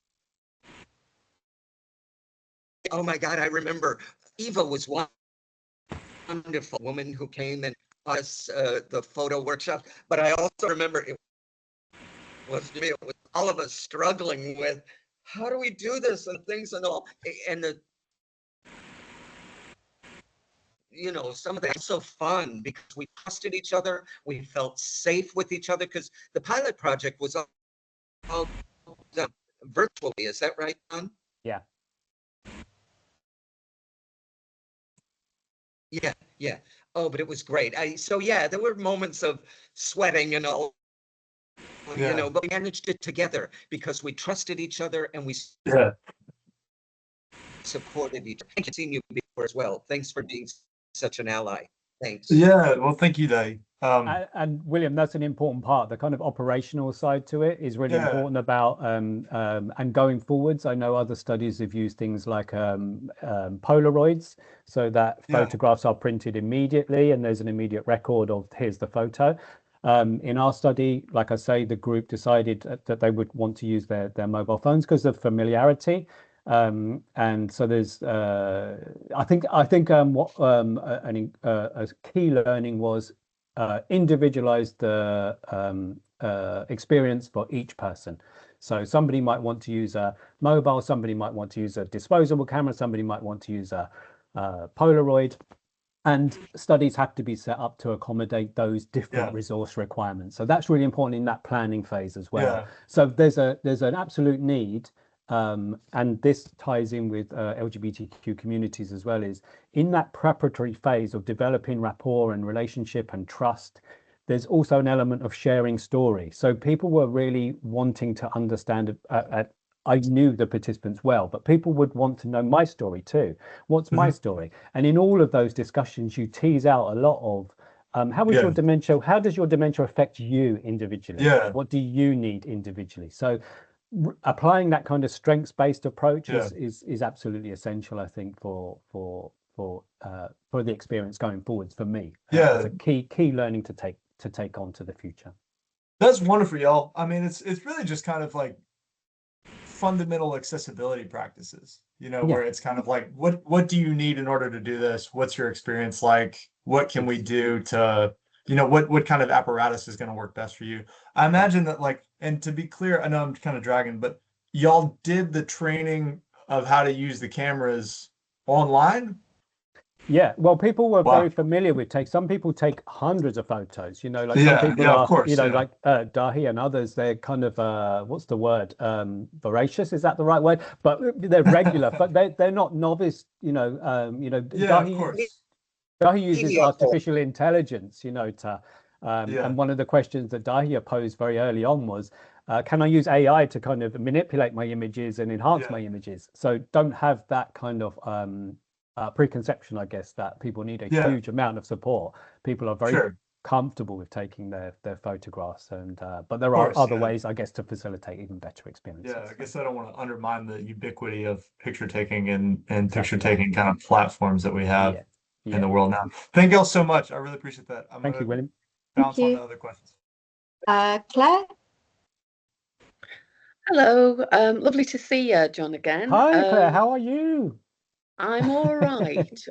Oh my God, I remember. Eva was one wonderful woman who came and taught us the photo workshop. But I also remember it was all of us struggling with how do we do this and things and all. And the some of that was so fun because we trusted each other. We felt safe with each other because the pilot project was all done virtually. Is that right, John? Yeah. Yeah, yeah. Oh, but it was great. So yeah, there were moments of sweating and all, Yeah. but we managed it together because we trusted each other and we Yeah. supported each other. I've seen you before as well. Thanks for being such an ally. Thanks. Yeah. Well, thank you, Dave. And William, that's an important part. The kind of operational side to it is really Yeah. important about and going forwards. I know other studies have used things like Polaroids, so that Yeah. photographs are printed immediately and there's an immediate record of here's the photo. In our study, like I say, the group decided that they would want to use their mobile phones because of familiarity. And so there's I think what a key learning was individualize the experience for each person. So somebody might want to use a mobile, somebody might want to use a disposable camera, somebody might want to use a Polaroid. And studies have to be set up to accommodate those different resource requirements. So that's really important in that planning phase as well. Yeah. So there's an absolute need, and this ties in with LGBTQ communities as well, is in that preparatory phase of developing rapport and relationship and trust, there's also an element of sharing story. So people were really wanting to understand I knew the participants well, but people would want to know my story too. What's my story? And in all of those discussions, you tease out a lot of how is your dementia? How does your dementia affect you individually? Yeah. What do you need individually? So applying that kind of strengths-based approach is absolutely essential, I think, for the experience going forwards for me. As a key learning to take on to the future. That's wonderful, y'all. I mean, it's really just kind of like fundamental accessibility practices, where it's kind of like, what do you need in order to do this? What's your experience like? What can we do to, what kind of apparatus is going to work best for you? I imagine that, like, and to be clear, I know I'm kind of dragging, but y'all did the training of how to use the cameras online? Yeah, well, people were very familiar with some people take hundreds of photos, like some people are, of course, like Dahi and others, they're kind of, what's the word? Voracious, is that the right word? But they're regular, but they're not novice, Dahi uses artificial intelligence, to, and one of the questions that Dahi posed very early on was, can I use AI to kind of manipulate my images and enhance my images? So don't have that kind of preconception, I guess, that people need a huge amount of support. People are very comfortable with taking their photographs, and but there are other ways, I guess, to facilitate even better experiences. Yeah, I guess I don't want to undermine the ubiquity of picture taking and picture taking kind of platforms that we have in the world now. Thank you all so much. I really appreciate that. Thank you, William. Bounce on to other questions. Claire? Hello, lovely to see you, John, again. Hi, Claire, how are you? I'm all right.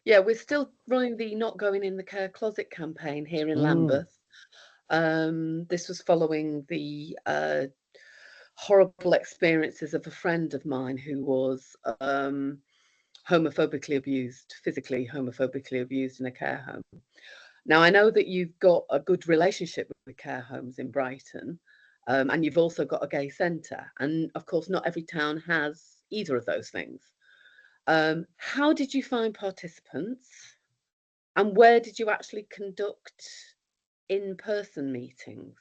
Yeah, we're still running the Not Going in the Care Closet campaign here in Lambeth. This was following the horrible experiences of a friend of mine who was homophobically abused, physically homophobically abused in a care home. Now, I know that you've got a good relationship with care homes in Brighton, and you've also got a gay centre. And of course, not every town has either of those things. How did you find participants, and where did you actually conduct in-person meetings?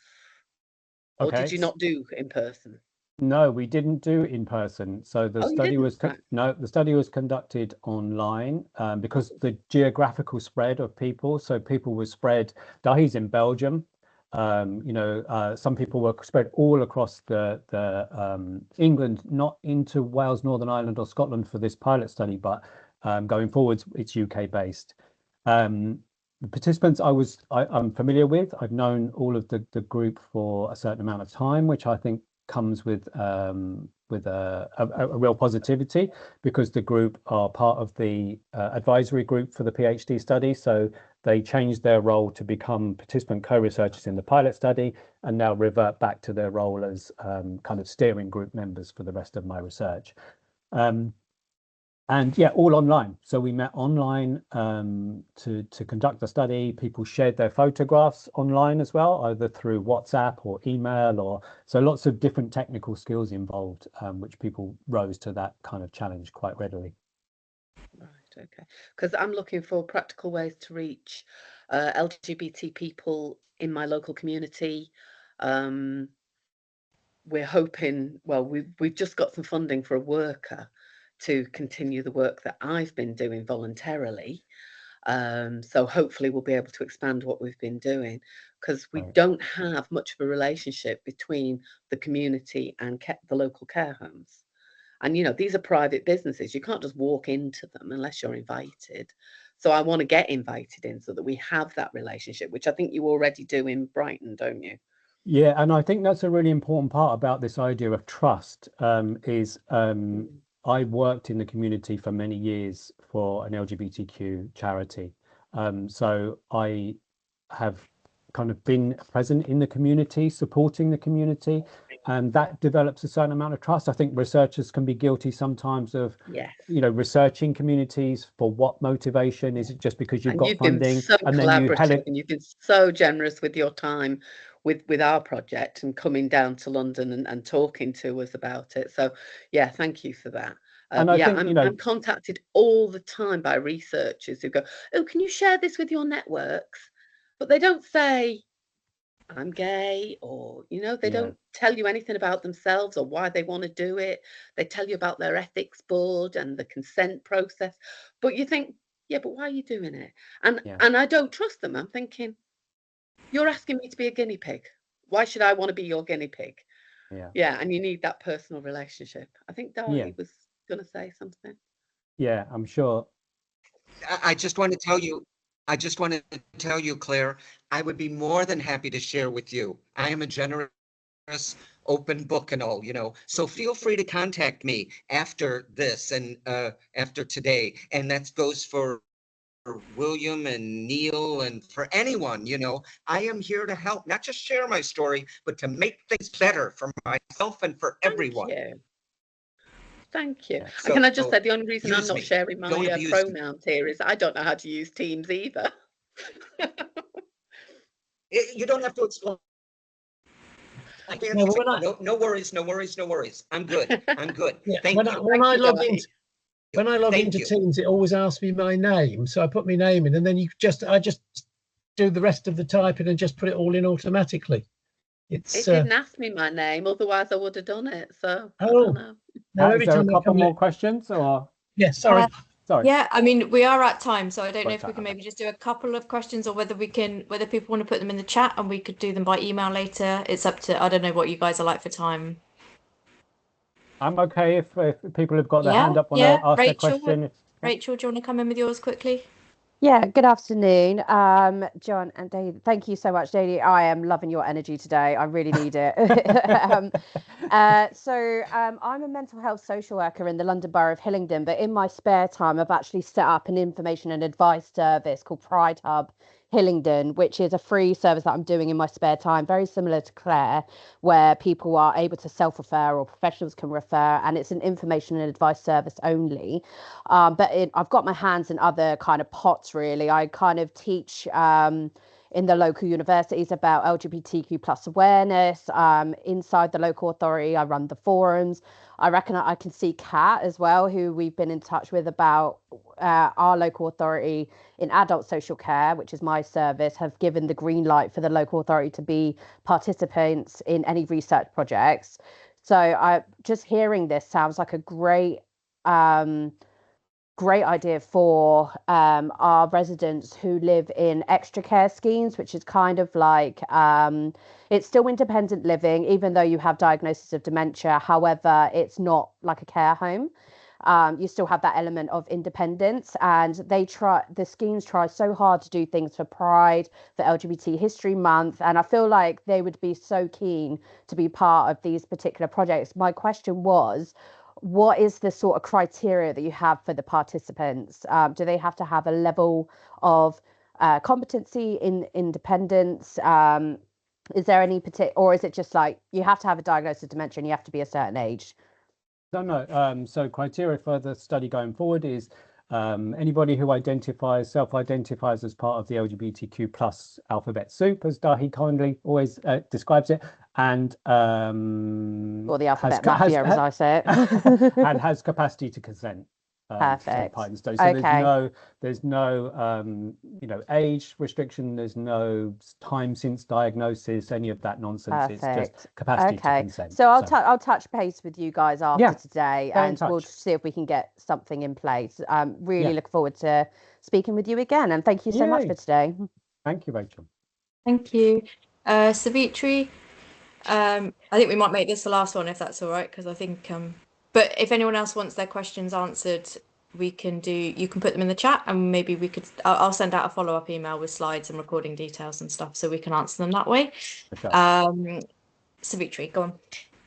Or did you not do in person? No, we didn't do in person. So the study was the study was conducted online because the geographical spread of people. So people were spread. Dahi's in Belgium. Some people were spread all across the England, not into Wales, Northern Ireland, or Scotland for this pilot study, but going forwards, it's UK based. The participants I'm familiar with. I've known all of the group for a certain amount of time, which I think comes with a real positivity, because the group are part of the advisory group for the PhD study. So they changed their role to become participant co-researchers in the pilot study, and now revert back to their role as kind of steering group members for the rest of my research. And yeah, all online. So we met online to conduct the study. People shared their photographs online as well, either through WhatsApp or email, so lots of different technical skills involved, which people rose to that kind of challenge quite readily. Right, okay. Because I'm looking for practical ways to reach LGBT people in my local community. We're hoping, well, we've just got some funding for a worker to continue the work that I've been doing voluntarily. So hopefully we'll be able to expand what we've been doing, because we don't have much of a relationship between the community and the local care homes. And, these are private businesses. You can't just walk into them unless you're invited. So I want to get invited in so that we have that relationship, which I think you already do in Brighton, don't you? Yeah, and I think that's a really important part about this idea of trust, I worked in the community for many years for an LGBTQ charity. So I have kind of been present in the community, supporting the community, and that develops a certain amount of trust. I think researchers can be guilty sometimes of, researching communities for what motivation? Is it just because you've got funding? Been so collaborative, and you've been so generous with your time with our project and coming down to London and talking to us about it. So yeah, thank you for that. And I think, I'm contacted all the time by researchers who go, "Oh, can you share this with your networks?" But they don't say, "I'm gay," or, they don't tell you anything about themselves or why they want to do it. They tell you about their ethics board and the consent process. But you think, yeah, but why are you doing it? And I don't trust them. I'm thinking, you're asking me to be a guinea pig. Why should I want to be your guinea pig? Yeah, and you need that personal relationship. I think Dahi was going to say something. Yeah, I'm sure. I just want to tell you, Claire, I would be more than happy to share with you. I am a generous, open book and all, so feel free to contact me after this and after today. And that goes for William and Neil and for anyone, I am here to help, not just share my story, but to make things better for myself and for everyone. Thank you. So, can I just say the only reason I'm not me. sharing my pronouns here is I don't know how to use Teams either. You don't have to explain. No worries. I'm good. Thank you. When I log into Teams, it always asks me my name. So I put my name in, and then I just do the rest of the typing and just put it all in automatically. It didn't ask me my name, otherwise I would have done it. So I don't know. Is there a couple more questions, or? Yes, sorry. Sorry. Yeah, I mean, we are at time, so I don't know Right, if we can okay. maybe just do a couple of questions, or whether people want to put them in the chat and we could do them by email later. It's up to, I don't know what you guys are like for time. I'm okay if people have got their Yeah, hand up, want yeah. to ask their Rachel, question. Rachel, do you want to come in with yours quickly? Yeah, good afternoon, John and Dahi. Thank you so much, Dahi. I am loving your energy today. I really need it. I'm a mental health social worker in the London Borough of Hillingdon, but in my spare time, I've actually set up an information and advice service called Pride Hub Hillingdon, which is a free service that I'm doing in my spare time, very similar to Claire, where people are able to self-refer or professionals can refer, and it's an information and advice service only. I've got my hands in other kind of pots, really. I kind of teach in the local universities about LGBTQ plus awareness. Inside the local authority, I run the forums. I reckon I can see Kat as well, who we've been in touch with about our local authority in adult social care, which is my service, have given the green light for the local authority to be participants in any research projects. So just hearing this sounds like a great idea for our residents who live in extra care schemes, which is kind of like it's still independent living, even though you have diagnosis of dementia. However, it's not like a care home. You still have that element of independence, and the schemes try so hard to do things for Pride, for LGBT History Month, and I feel like they would be so keen to be part of these particular projects. My question was, what is the sort of criteria that you have for the participants? Do they have to have a level of competency in independence? Is there any particular, or is it just like you have to have a diagnosis of dementia and you have to be a certain age? No. So criteria for the study going forward is anybody who self-identifies as part of the LGBTQ plus alphabet soup, as Dahi kindly always describes it, and or the alphabet mafia, as I say it, and has capacity to consent. To take part in the study. So okay. there's no age restriction, there's no time since diagnosis, any of that nonsense. Perfect. It's just capacity to consent. So I'll touch base with you guys after today, and we'll see if we can get something in place. Really look forward to speaking with you again, and thank you so much for today. Thank you, Rachel. Thank you. Savitri, I think we might make this the last one, if that's all right, because I think but if anyone else wants their questions answered, you can put them in the chat, and maybe I'll send out a follow-up email with slides and recording details and stuff, so we can answer them that way. Sure. Savitri, go on.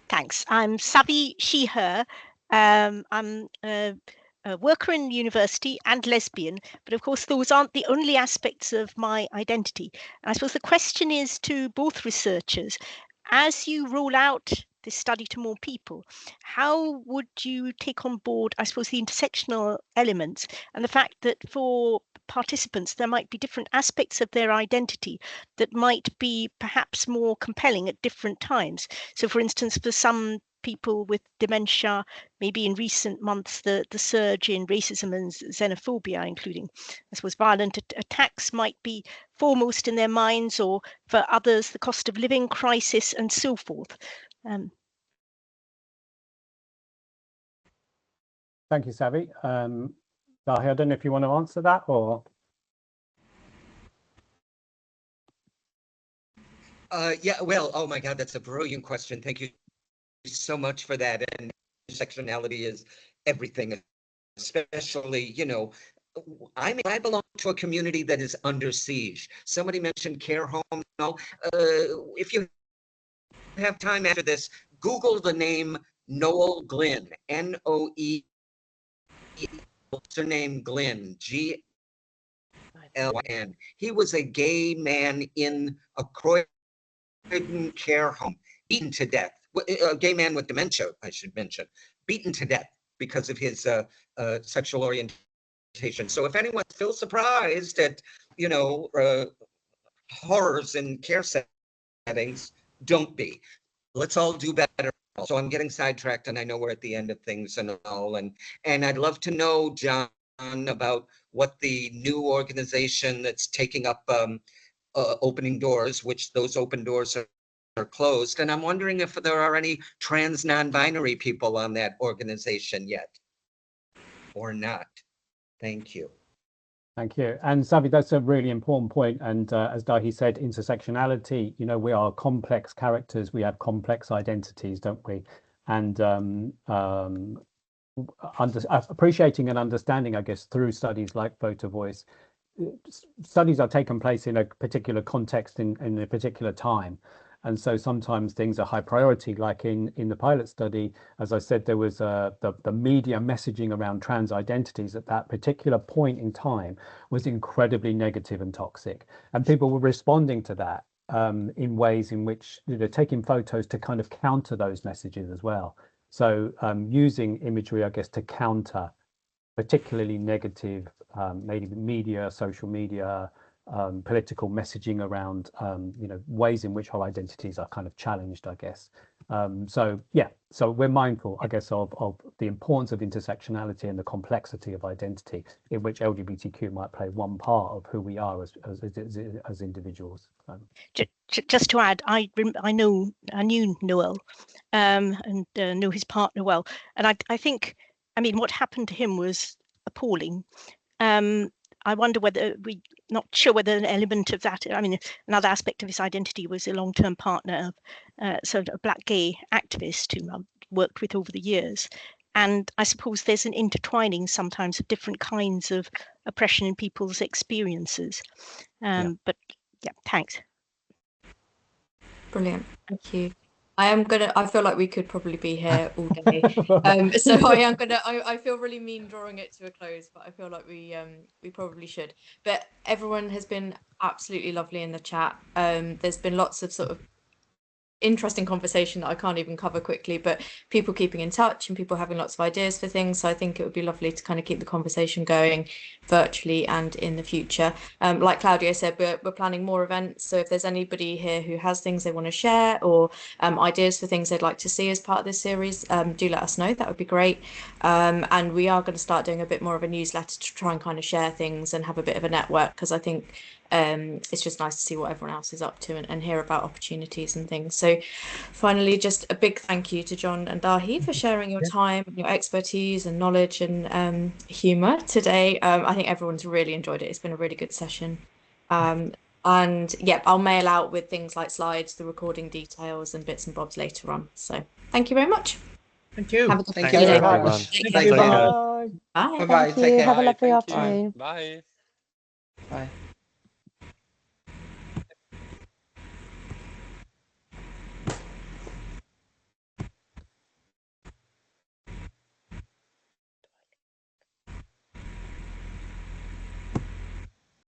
Thanks. I'm Savi, she, her. I'm a worker in university and lesbian, but of course those aren't the only aspects of my identity. And I suppose the question is to both researchers, as you roll out this study to more people, how would you take on board, I suppose, the intersectional elements and the fact that for participants there might be different aspects of their identity that might be perhaps more compelling at different times? So for instance, for some people with dementia, maybe in recent months, the surge in racism and xenophobia, including, I suppose, violent attacks, might be foremost in their minds, or for others, the cost of living crisis and so forth. Thank you, Savi. Dahi, I don't know if you want to answer that, or... Yeah, well, oh my God, that's a brilliant question. Thank you so much for that. And intersectionality is everything, especially, I belong to a community that is under siege. Somebody mentioned care home. If you have time after this, Google the name Noel Glynn, N-O-E, surname Glynn, G-L-N. He was a gay man in a Croydon care home, beaten to death. A gay man with dementia, I should mention, beaten to death because of his sexual orientation. So if anyone feels surprised at, horrors in care settings, don't be. Let's all do better. So I'm getting sidetracked, and I know we're at the end of things and all. And I'd love to know, John, about what the new organization that's taking up opening doors, which those open doors are closed. And I'm wondering if there are any trans non-binary people on that organization yet or not. Thank you. Thank you. And Savi, that's a really important point. And as Dahi said, intersectionality, you know, we are complex characters. We have complex identities, don't we? And appreciating and understanding, I guess, through studies like Photovoice, studies are taking place in a particular context in a particular time. And so sometimes things are high priority, like in the pilot study, as I said, there was the media messaging around trans identities at that particular point in time was incredibly negative and toxic. And people were responding to that in ways in which, you know, taking photos to kind of counter those messages as well. So using imagery, I guess, to counter particularly negative, maybe media, social media, political messaging around, you know, ways in which our identities are kind of challenged, I guess. So yeah, so we're mindful, I guess, of the importance of intersectionality and the complexity of identity, in which LGBTQ might play one part of who we are as individuals. Just to add, I knew Noel and knew his partner well, and I think, I mean, what happened to him was appalling. I wonder whether not sure whether an element of that, I mean, another aspect of his identity was a long-term partner of sort of a black gay activist who I've worked with over the years. And I suppose there's an intertwining sometimes of different kinds of oppression in people's experiences. But yeah, thanks. Brilliant, thank you. I feel like we could probably be here all day. So I feel really mean drawing it to a close, but I feel like we probably should. But everyone has been absolutely lovely in the chat. There's been lots of sort of interesting conversation that I can't even cover quickly, but people keeping in touch and people having lots of ideas for things. So I think it would be lovely to kind of keep the conversation going virtually and in the future. Like Claudia said, we're planning more events. So if there's anybody here who has things they want to share or ideas for things they'd like to see as part of this series, do let us know. That would be great. And we are going to start doing a bit more of a newsletter to try and kind of share things and have a bit of a network, because I think it's just nice to see what everyone else is up to and hear about opportunities and things. So finally, just a big thank you to John and Dahi for sharing your time, your expertise and knowledge and humour today. I think everyone's really enjoyed it. It's been a really good session. And yeah, I'll mail out with things like slides, the recording details and bits and bobs later on. So thank you very much. Thank you. Have a good Thank day. you very much. Thank you. Bye. Bye. Bye-bye. Thank you. Take care. Have a lovely Bye. afternoon. Bye. Bye.